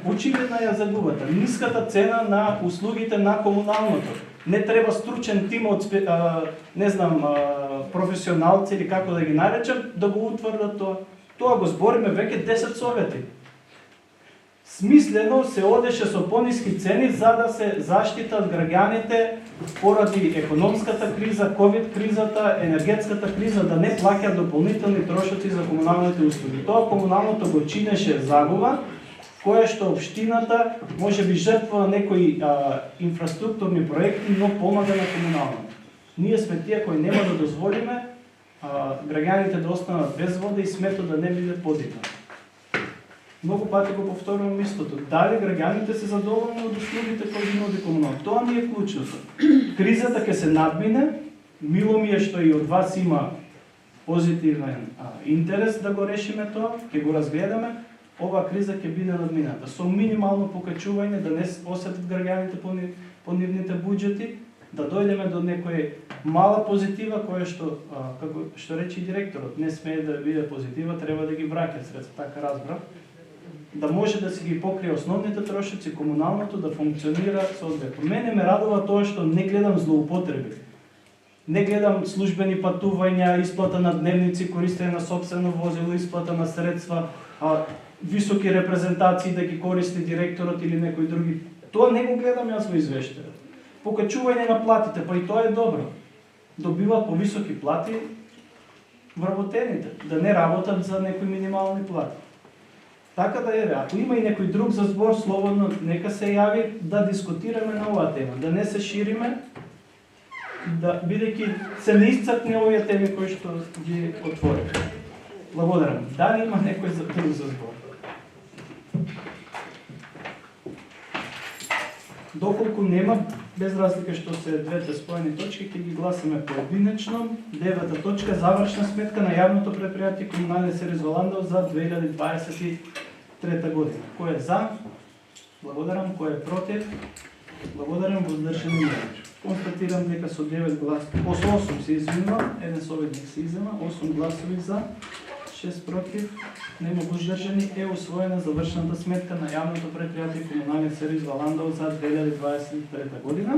очигледна ја загубата. Ниската цена на услугите на комуналното. Не треба стручен тим од професионалци или како да ги наречам, да го утврдат тоа. Тоа го збориме веќе 10 совети. Смислено се одеше со пониски цени за да се заштитат граѓаните поради економската криза, ковид кризата, енергетската криза, да не плаќаат дополнителни трошоци за комуналните услуги. Тоа комуналното го чинеше загуба, која што општината може би жртва некои инфраструктурни проекти, но помага на комуналното. Ние сме тие кои нема да дозволиме граѓаните да останат без вода и сметот да не биде подигнат. Многу пати го повторувам истото. Дали граѓаните се задоволни од услугите кои ги нуди комуналното? Тоа не е клучното. Кризата ќе се надмине, мило ми е што и од вас има позитивен интерес да го решиме тоа, ќе го разгледаме. Ова криза ќе биде надмината со минимално покачување, да не осетат граѓаните по нивните буџети, да дојдеме до некоја мала позитива која што, како што рече и директорот, не смее да биде позитива, треба да ги враќа средства, така разбрав. Да може да си ги покрие основните трошоци, комуналното да функционира соодветно. Мене ме радува тоа што не гледам злоупотреби. Не гледам службени патувања, исплата на дневници, користење на сопствено возило, исплата на средства, високи репрезентации да ги користи директорот или некои други. Тоа не го гледам јас во извештајот. Покачување на платите, па и тоа е добро. Добиваат повисоки плати вработените, да не работат за некои минимални плати. Така да еве, ако има и некој друг за збор, слободно нека се јави да дискутираме на оваа тема, да не се шириме, да бидејќи се не исцрпни овие теми кои што ги отвориме. Благодарам. Дали има некој друг за збор? Доколку нема, без разлика што се двете споени точки, ќе ги гласаме поединечно. 9-та точка, завршна сметка на јавното предпријатие Комунален сервис Валандов за 2023 година. Кој е за? Благодарам. Кој е против? Благодарам. Воздржани нема. Констатирам дека со 9 гласа, 8 се извинува, еден советник се иззема, 8 гласови за, 6 против, нема воздржани, е усвоена завршната сметка на јавното предпријатие Комунален сервис Валандов за 2023 година.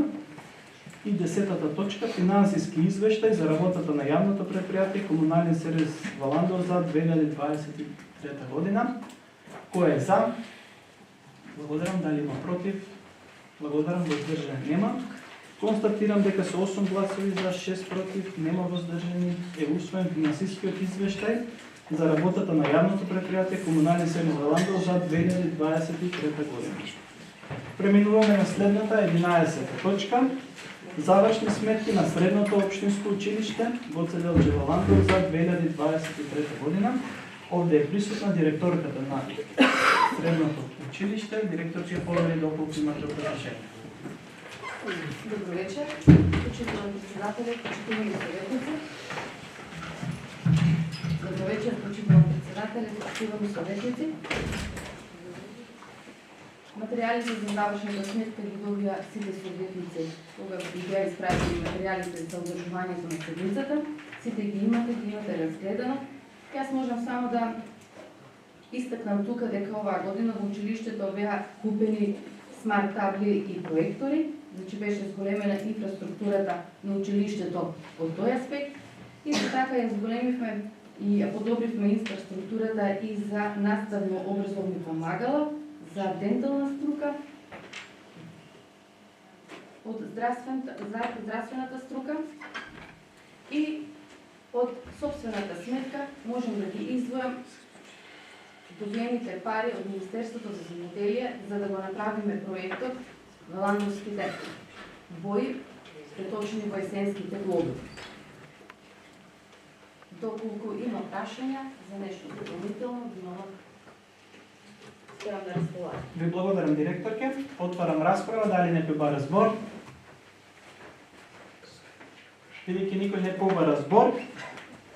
И 10-та точка, финансиски извештај за работата на јавното предпријатие Комунален сервис Валандов за 2023 година. Кој е за? Благодарам. Дали има против? Благодарам. Воздржани нема. Констатирам дека со 8 гласови за, 6 против, нема воздржани, е усвоен финансискиот извештај за работата на јавното предпријатие Комунален сервис Валандов за 2023 година. Преминуваме на следната 11 точка. Завършни сметки на Средното общинско училище Гоце Делчев Валандов за 2023 година. Овде е присутна директорката на Средното училище. Директор Чефовери, доколко имате отношение. Добро вечер, почитувани председатели, почитувани съветници. Добро вечер, почитувани председатели, почитувани съветници. Материалите за завършната сметка ги добија сите съветници, кога ги беа изпратени материалите за одржувањето на седмицата. Сите ги имате разгледано. Јас можам само да истакнам тука дека оваа година во училиштето беа купени смарт табли и проектори, значи беше зголемена инфраструктурата на училиштето од тој аспект. И за така ја зголемивме и ја подобривме инфраструктурата и за наставно образовни помагала, за дентална струка, од здравствената струка и од собствената сметка можам да ги издвојам добиените пари од Министерството за земјоделие за да го направиме проектот Валандовските бои, преточени во есенските глобови. Доколку има прашања за нешто дополнително, стојам на располагање. Ви благодарам, директорке. Отварам расправа. Дали некој бара збор? Бидејќи никој не побара збор,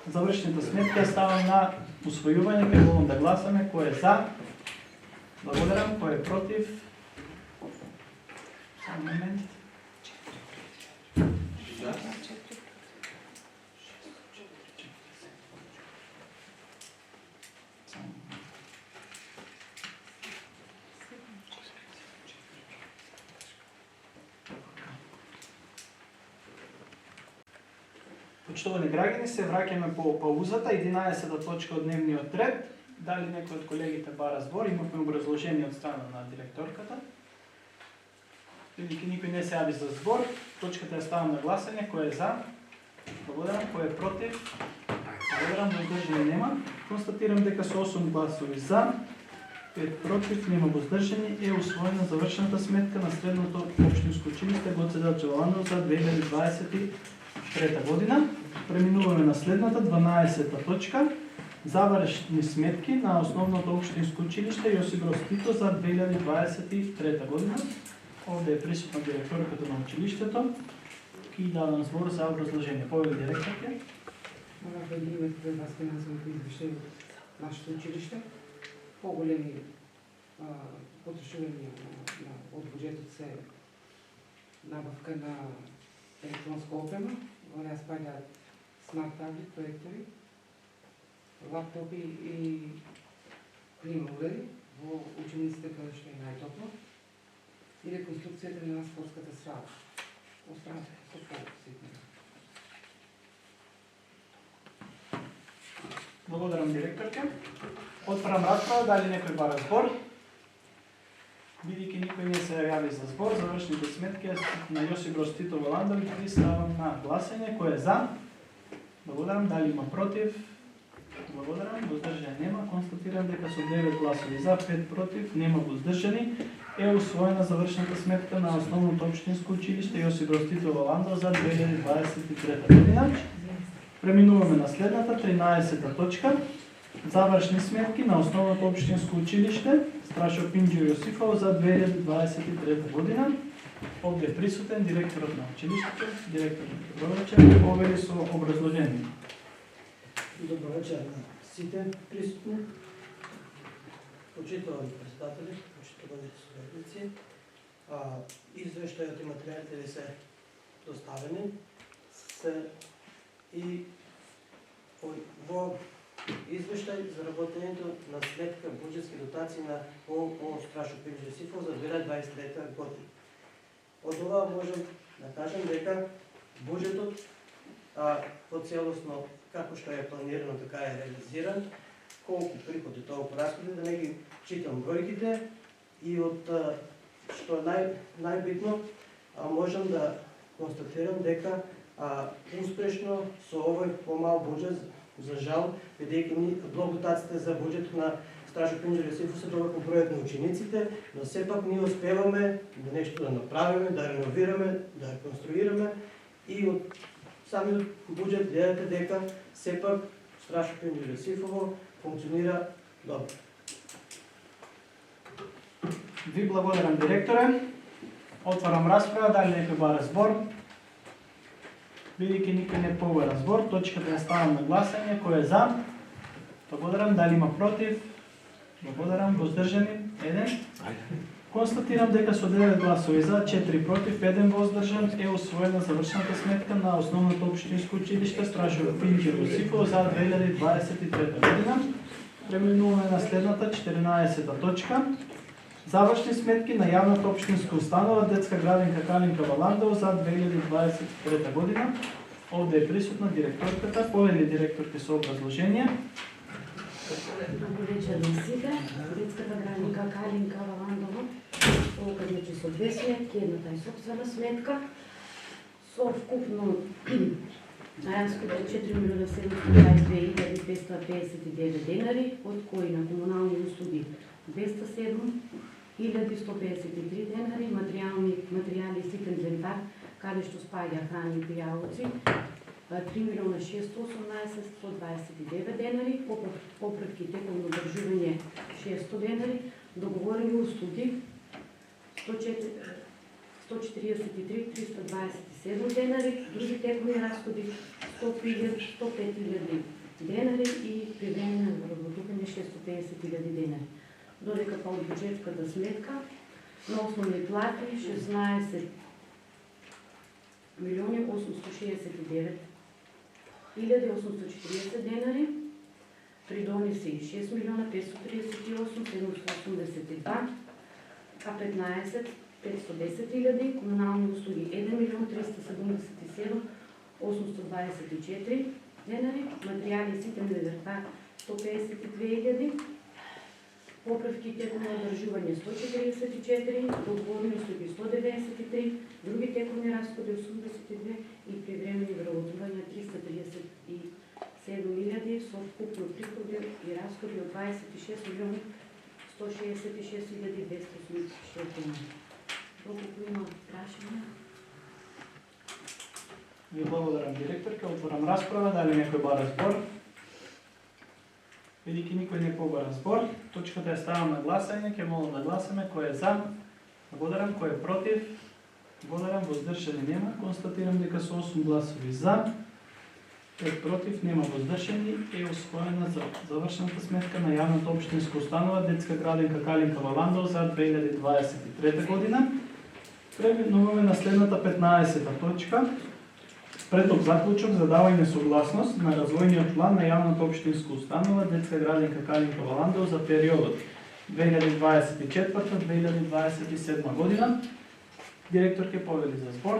завршната сметка ставам на усвојување, кај волам да гласаме кој е за. Благодарам, кој е против. Само момент. Почитувани граѓани, се враќаме по паузата, 11-та точка од дневниот ред. Дали некој од колегите бара збор? Имавме образложение од страна на директорката. Бидејќи никој не се јави за збор, точката ја ставам на гласање. Кој е за? Благодарам. Кој е против? Благодарам. Воздржани нема. Констатирам дека со 8 гласови за, 5 против, нема воздржани, е усвоена завршната сметка на Средното општинско училиште Гоце Делчев Валандов за 2023 година. Преминуваме на следната 12-та точка. Завршни сметки на Основното општинско училиште Јосип Броз Тито за 2023 година. Овде е присутна директорката на училиштето. И давам збор за образложение. Повели директорке. Мора да имате пред вас финансовите извештаи од нашето училиште. Поголеми потрошувања од буџетот се набавка на електронска опрема. Во неја спаѓаат смарт табли, проектори, лаптопи и климауреди во учениците каде што е најтопло и реконструкцијата на спортската сала. Останате со по-ситно. Благодарам, директорке. Отварам расправа. Дали некој бара збор? Бидејќи никој не се јави за збор, завршните сметки на Јосип Броз Тито Валандов ги ставам на гласање. Кој е за? Благодарам. Дали има против? Благодарам. Воздржани нема. Констатирам дека со 9 гласови за, 5 против, нема воздржани, е усвоена завршната сметка на Основното општинско училиште Јосип Броз Тито Валандов за 2023 година. Преминуваме на следната 13-та точка. Завршни сметки на Основното општинско училиште Страшо Пинџо Јосифов за 2023 година. Овде е присутен директорот на училиштето, директор Добровечер, повели со образложение. Добро вечер на сите присутни, почитувани председатели, почитувани советници. Извештајот и материјалите ви се доставени и во извештај за работењето на сметка буџетски дотации на ООО Страшо Пинџо Јосифов за 2023 година. Од ова можам да кажам дека буџетот поцелосно како што е планирано, така е реализиран, колку приходи, толку расходи, да не ги читам бројките и од што најбитно можам да констатирам дека успешно со овој помал буџет, за жал, бидејќи блок дотациите за буџет на Стражо Пинџер Јосифов се добар по бројот на учениците, но сепак ние успеваме да нешто да направиме, да реновираме, да реконструираме и од самиот буџет гледате дека сепак Стражо Пинџер Јосифово функционира добро. Ви благодарам, директоре. Отварам расправа, дали некој бара збор? Бидејќи никој не побара збор, точката ја ставам на гласање. Кој е за? Благодарам. Дали има против? Благодарам. Воздржани? 1. Констатирам дека со 9 гласови за, 4 против, 1 воздржан е усвоена завршената сметка на Основното општинско училиште Стражо Пинџер Јосифов за 2023 година. Преминуваме на следната 14-та точка. Завршни сметки на јавната општинска установа Детска градинка Калинка Валандово за 2023 година. Овде е присутна директорката. Повели директорки со образложение. Добро вечер на сите. Детската градинка Калинка Валандово окажучи со две сметки, едната е собствена сметка со вкупно расходи 4.722.259 денари, од кои на комунални услуги 207.153 денари, материјали и ситен инвентар, каде што спаѓа храни и пијалоци, 3.618.129 денари, поправки тековно одржување 600 денари, договорени услуги 143.327 денари, други тековни расходи 105.000 денари и привремено вработување 650.000 денари. Додека па од буџетската сметка на основни плати 16.869.840 денари, придониси 6.538.782, К15 510.000, комунални услуги 1.377.824 денари, материјали и ситен инвентар 152.000, поправки и тековно одржување 144, договорни услуги 193, други тековни расходи 82 и привремени вработувања 337.000 со вкупно приходи и расходи од 26.166.286 денари. Доколку има прашања? Ви благодарам, директорка. Отворам расправа. Дали некој бара збор? Бидејќи никој не побара збор, точката ја ставам на гласање. Ќе молам да гласаме. Кој е за? Благодарам. Кој е против? Благодарам. Воздржани нема. Констатирам дека со 8 гласови за, 5 против, нема воздржани, е усвоена за завршената сметка на јавната општинска установа Детска градинка Калинка Валандово за 2023 година. Преминуваме на следната 15-та точка. Предлог заклучок за давање согласност на развојниот план на јавната општинска установа Детска градинка Калинка Валандово за периодот 2024-2027 година. Директор ќе повели за збор.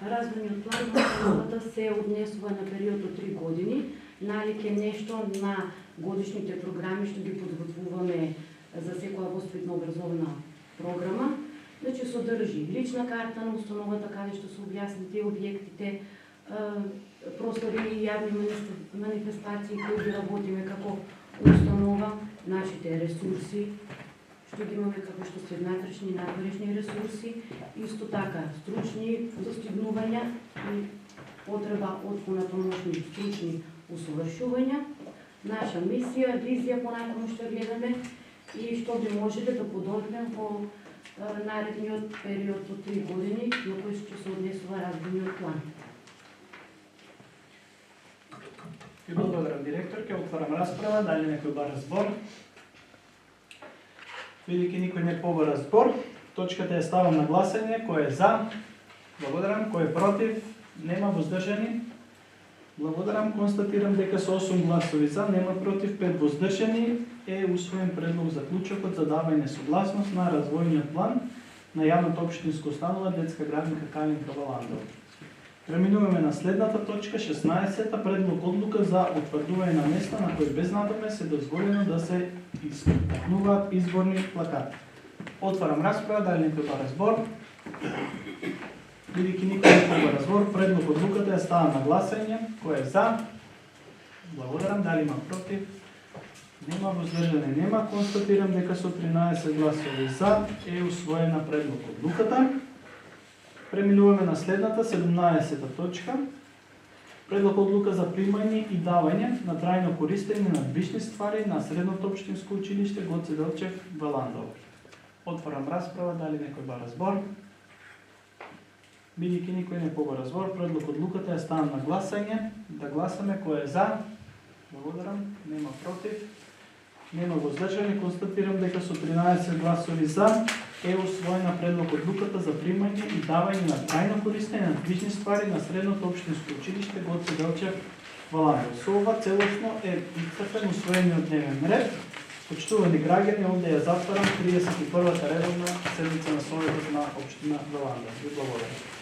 Развојниот план на установата се однесува на период од 3 години. Налике нешто на годишните програми што ги подготвуваме за секоја воспитно образовна програма. Значи содржи лична карта на установата каде што се објаснети објектите, прослави и јавни манифестации кои ги работиме како установа, нашите ресурси, што ги имаме како што се внатрешни и надворешни ресурси, исто така стручни достигнувања и потреба од понатамошни стручни усовршувања, наша мисија, визија понатаму што гледаме и што би можеле да подобрим во наредниот период од 3 години на кој што се однесува развојниот план. Ви благодарам, директор. Ќе отварам расправа. Дали некој бара збор? Бидејќи никој не побара збор, точката ја ставам на гласање. Кој е за? Благодарам. Кој е против? Нема. Воздржани? Благодарам. Констатирам дека со 8 гласови за, нема против, 5 воздржани, е усвоен предлог заклучокот за давање согласност на развојниот план на јавната општинска установа Детска градинка Калинка Валандово. Преминуваме на следната точка, 16-та, предлог одлука за утврдување на места на кои без надоме се дозволено да се исполнуваат изборни плакати. Отварам расправа. Дали некој бара збор? Бидејќи никој не побара збор, предлог одлуката ја ставам на гласање. Кој е за? Благодарам. Дали има против? Нема, воздржани нема. Констатирам дека со 13 гласови за е усвоена предлог одлуката. Преминуваме на следната 17-та точка. Предлог одлука за примање и давање на трајно користење на движни ствари на Средното општинско училиште Гоце Делчев Валандово. Отварам расправа, дали некој бара збор? Бидејќи никој не побара збор, предлог одлуката е ставен на гласање. Да гласаме кој е за. Благодарам. Нема против. Нема воздржани. Констатирам дека со 13 гласови за е усвоена предлог одлуката за примање и давање на трајно користење на движни ствари на Средното општинско училиште Гоце Делчев Валандово. Со ова целосно е исцрпен усвоениот дневен ред. Почитувани граѓани, овде ја затварам 31-та редовна седница на Советот на општина Валандово. Ви благодарам.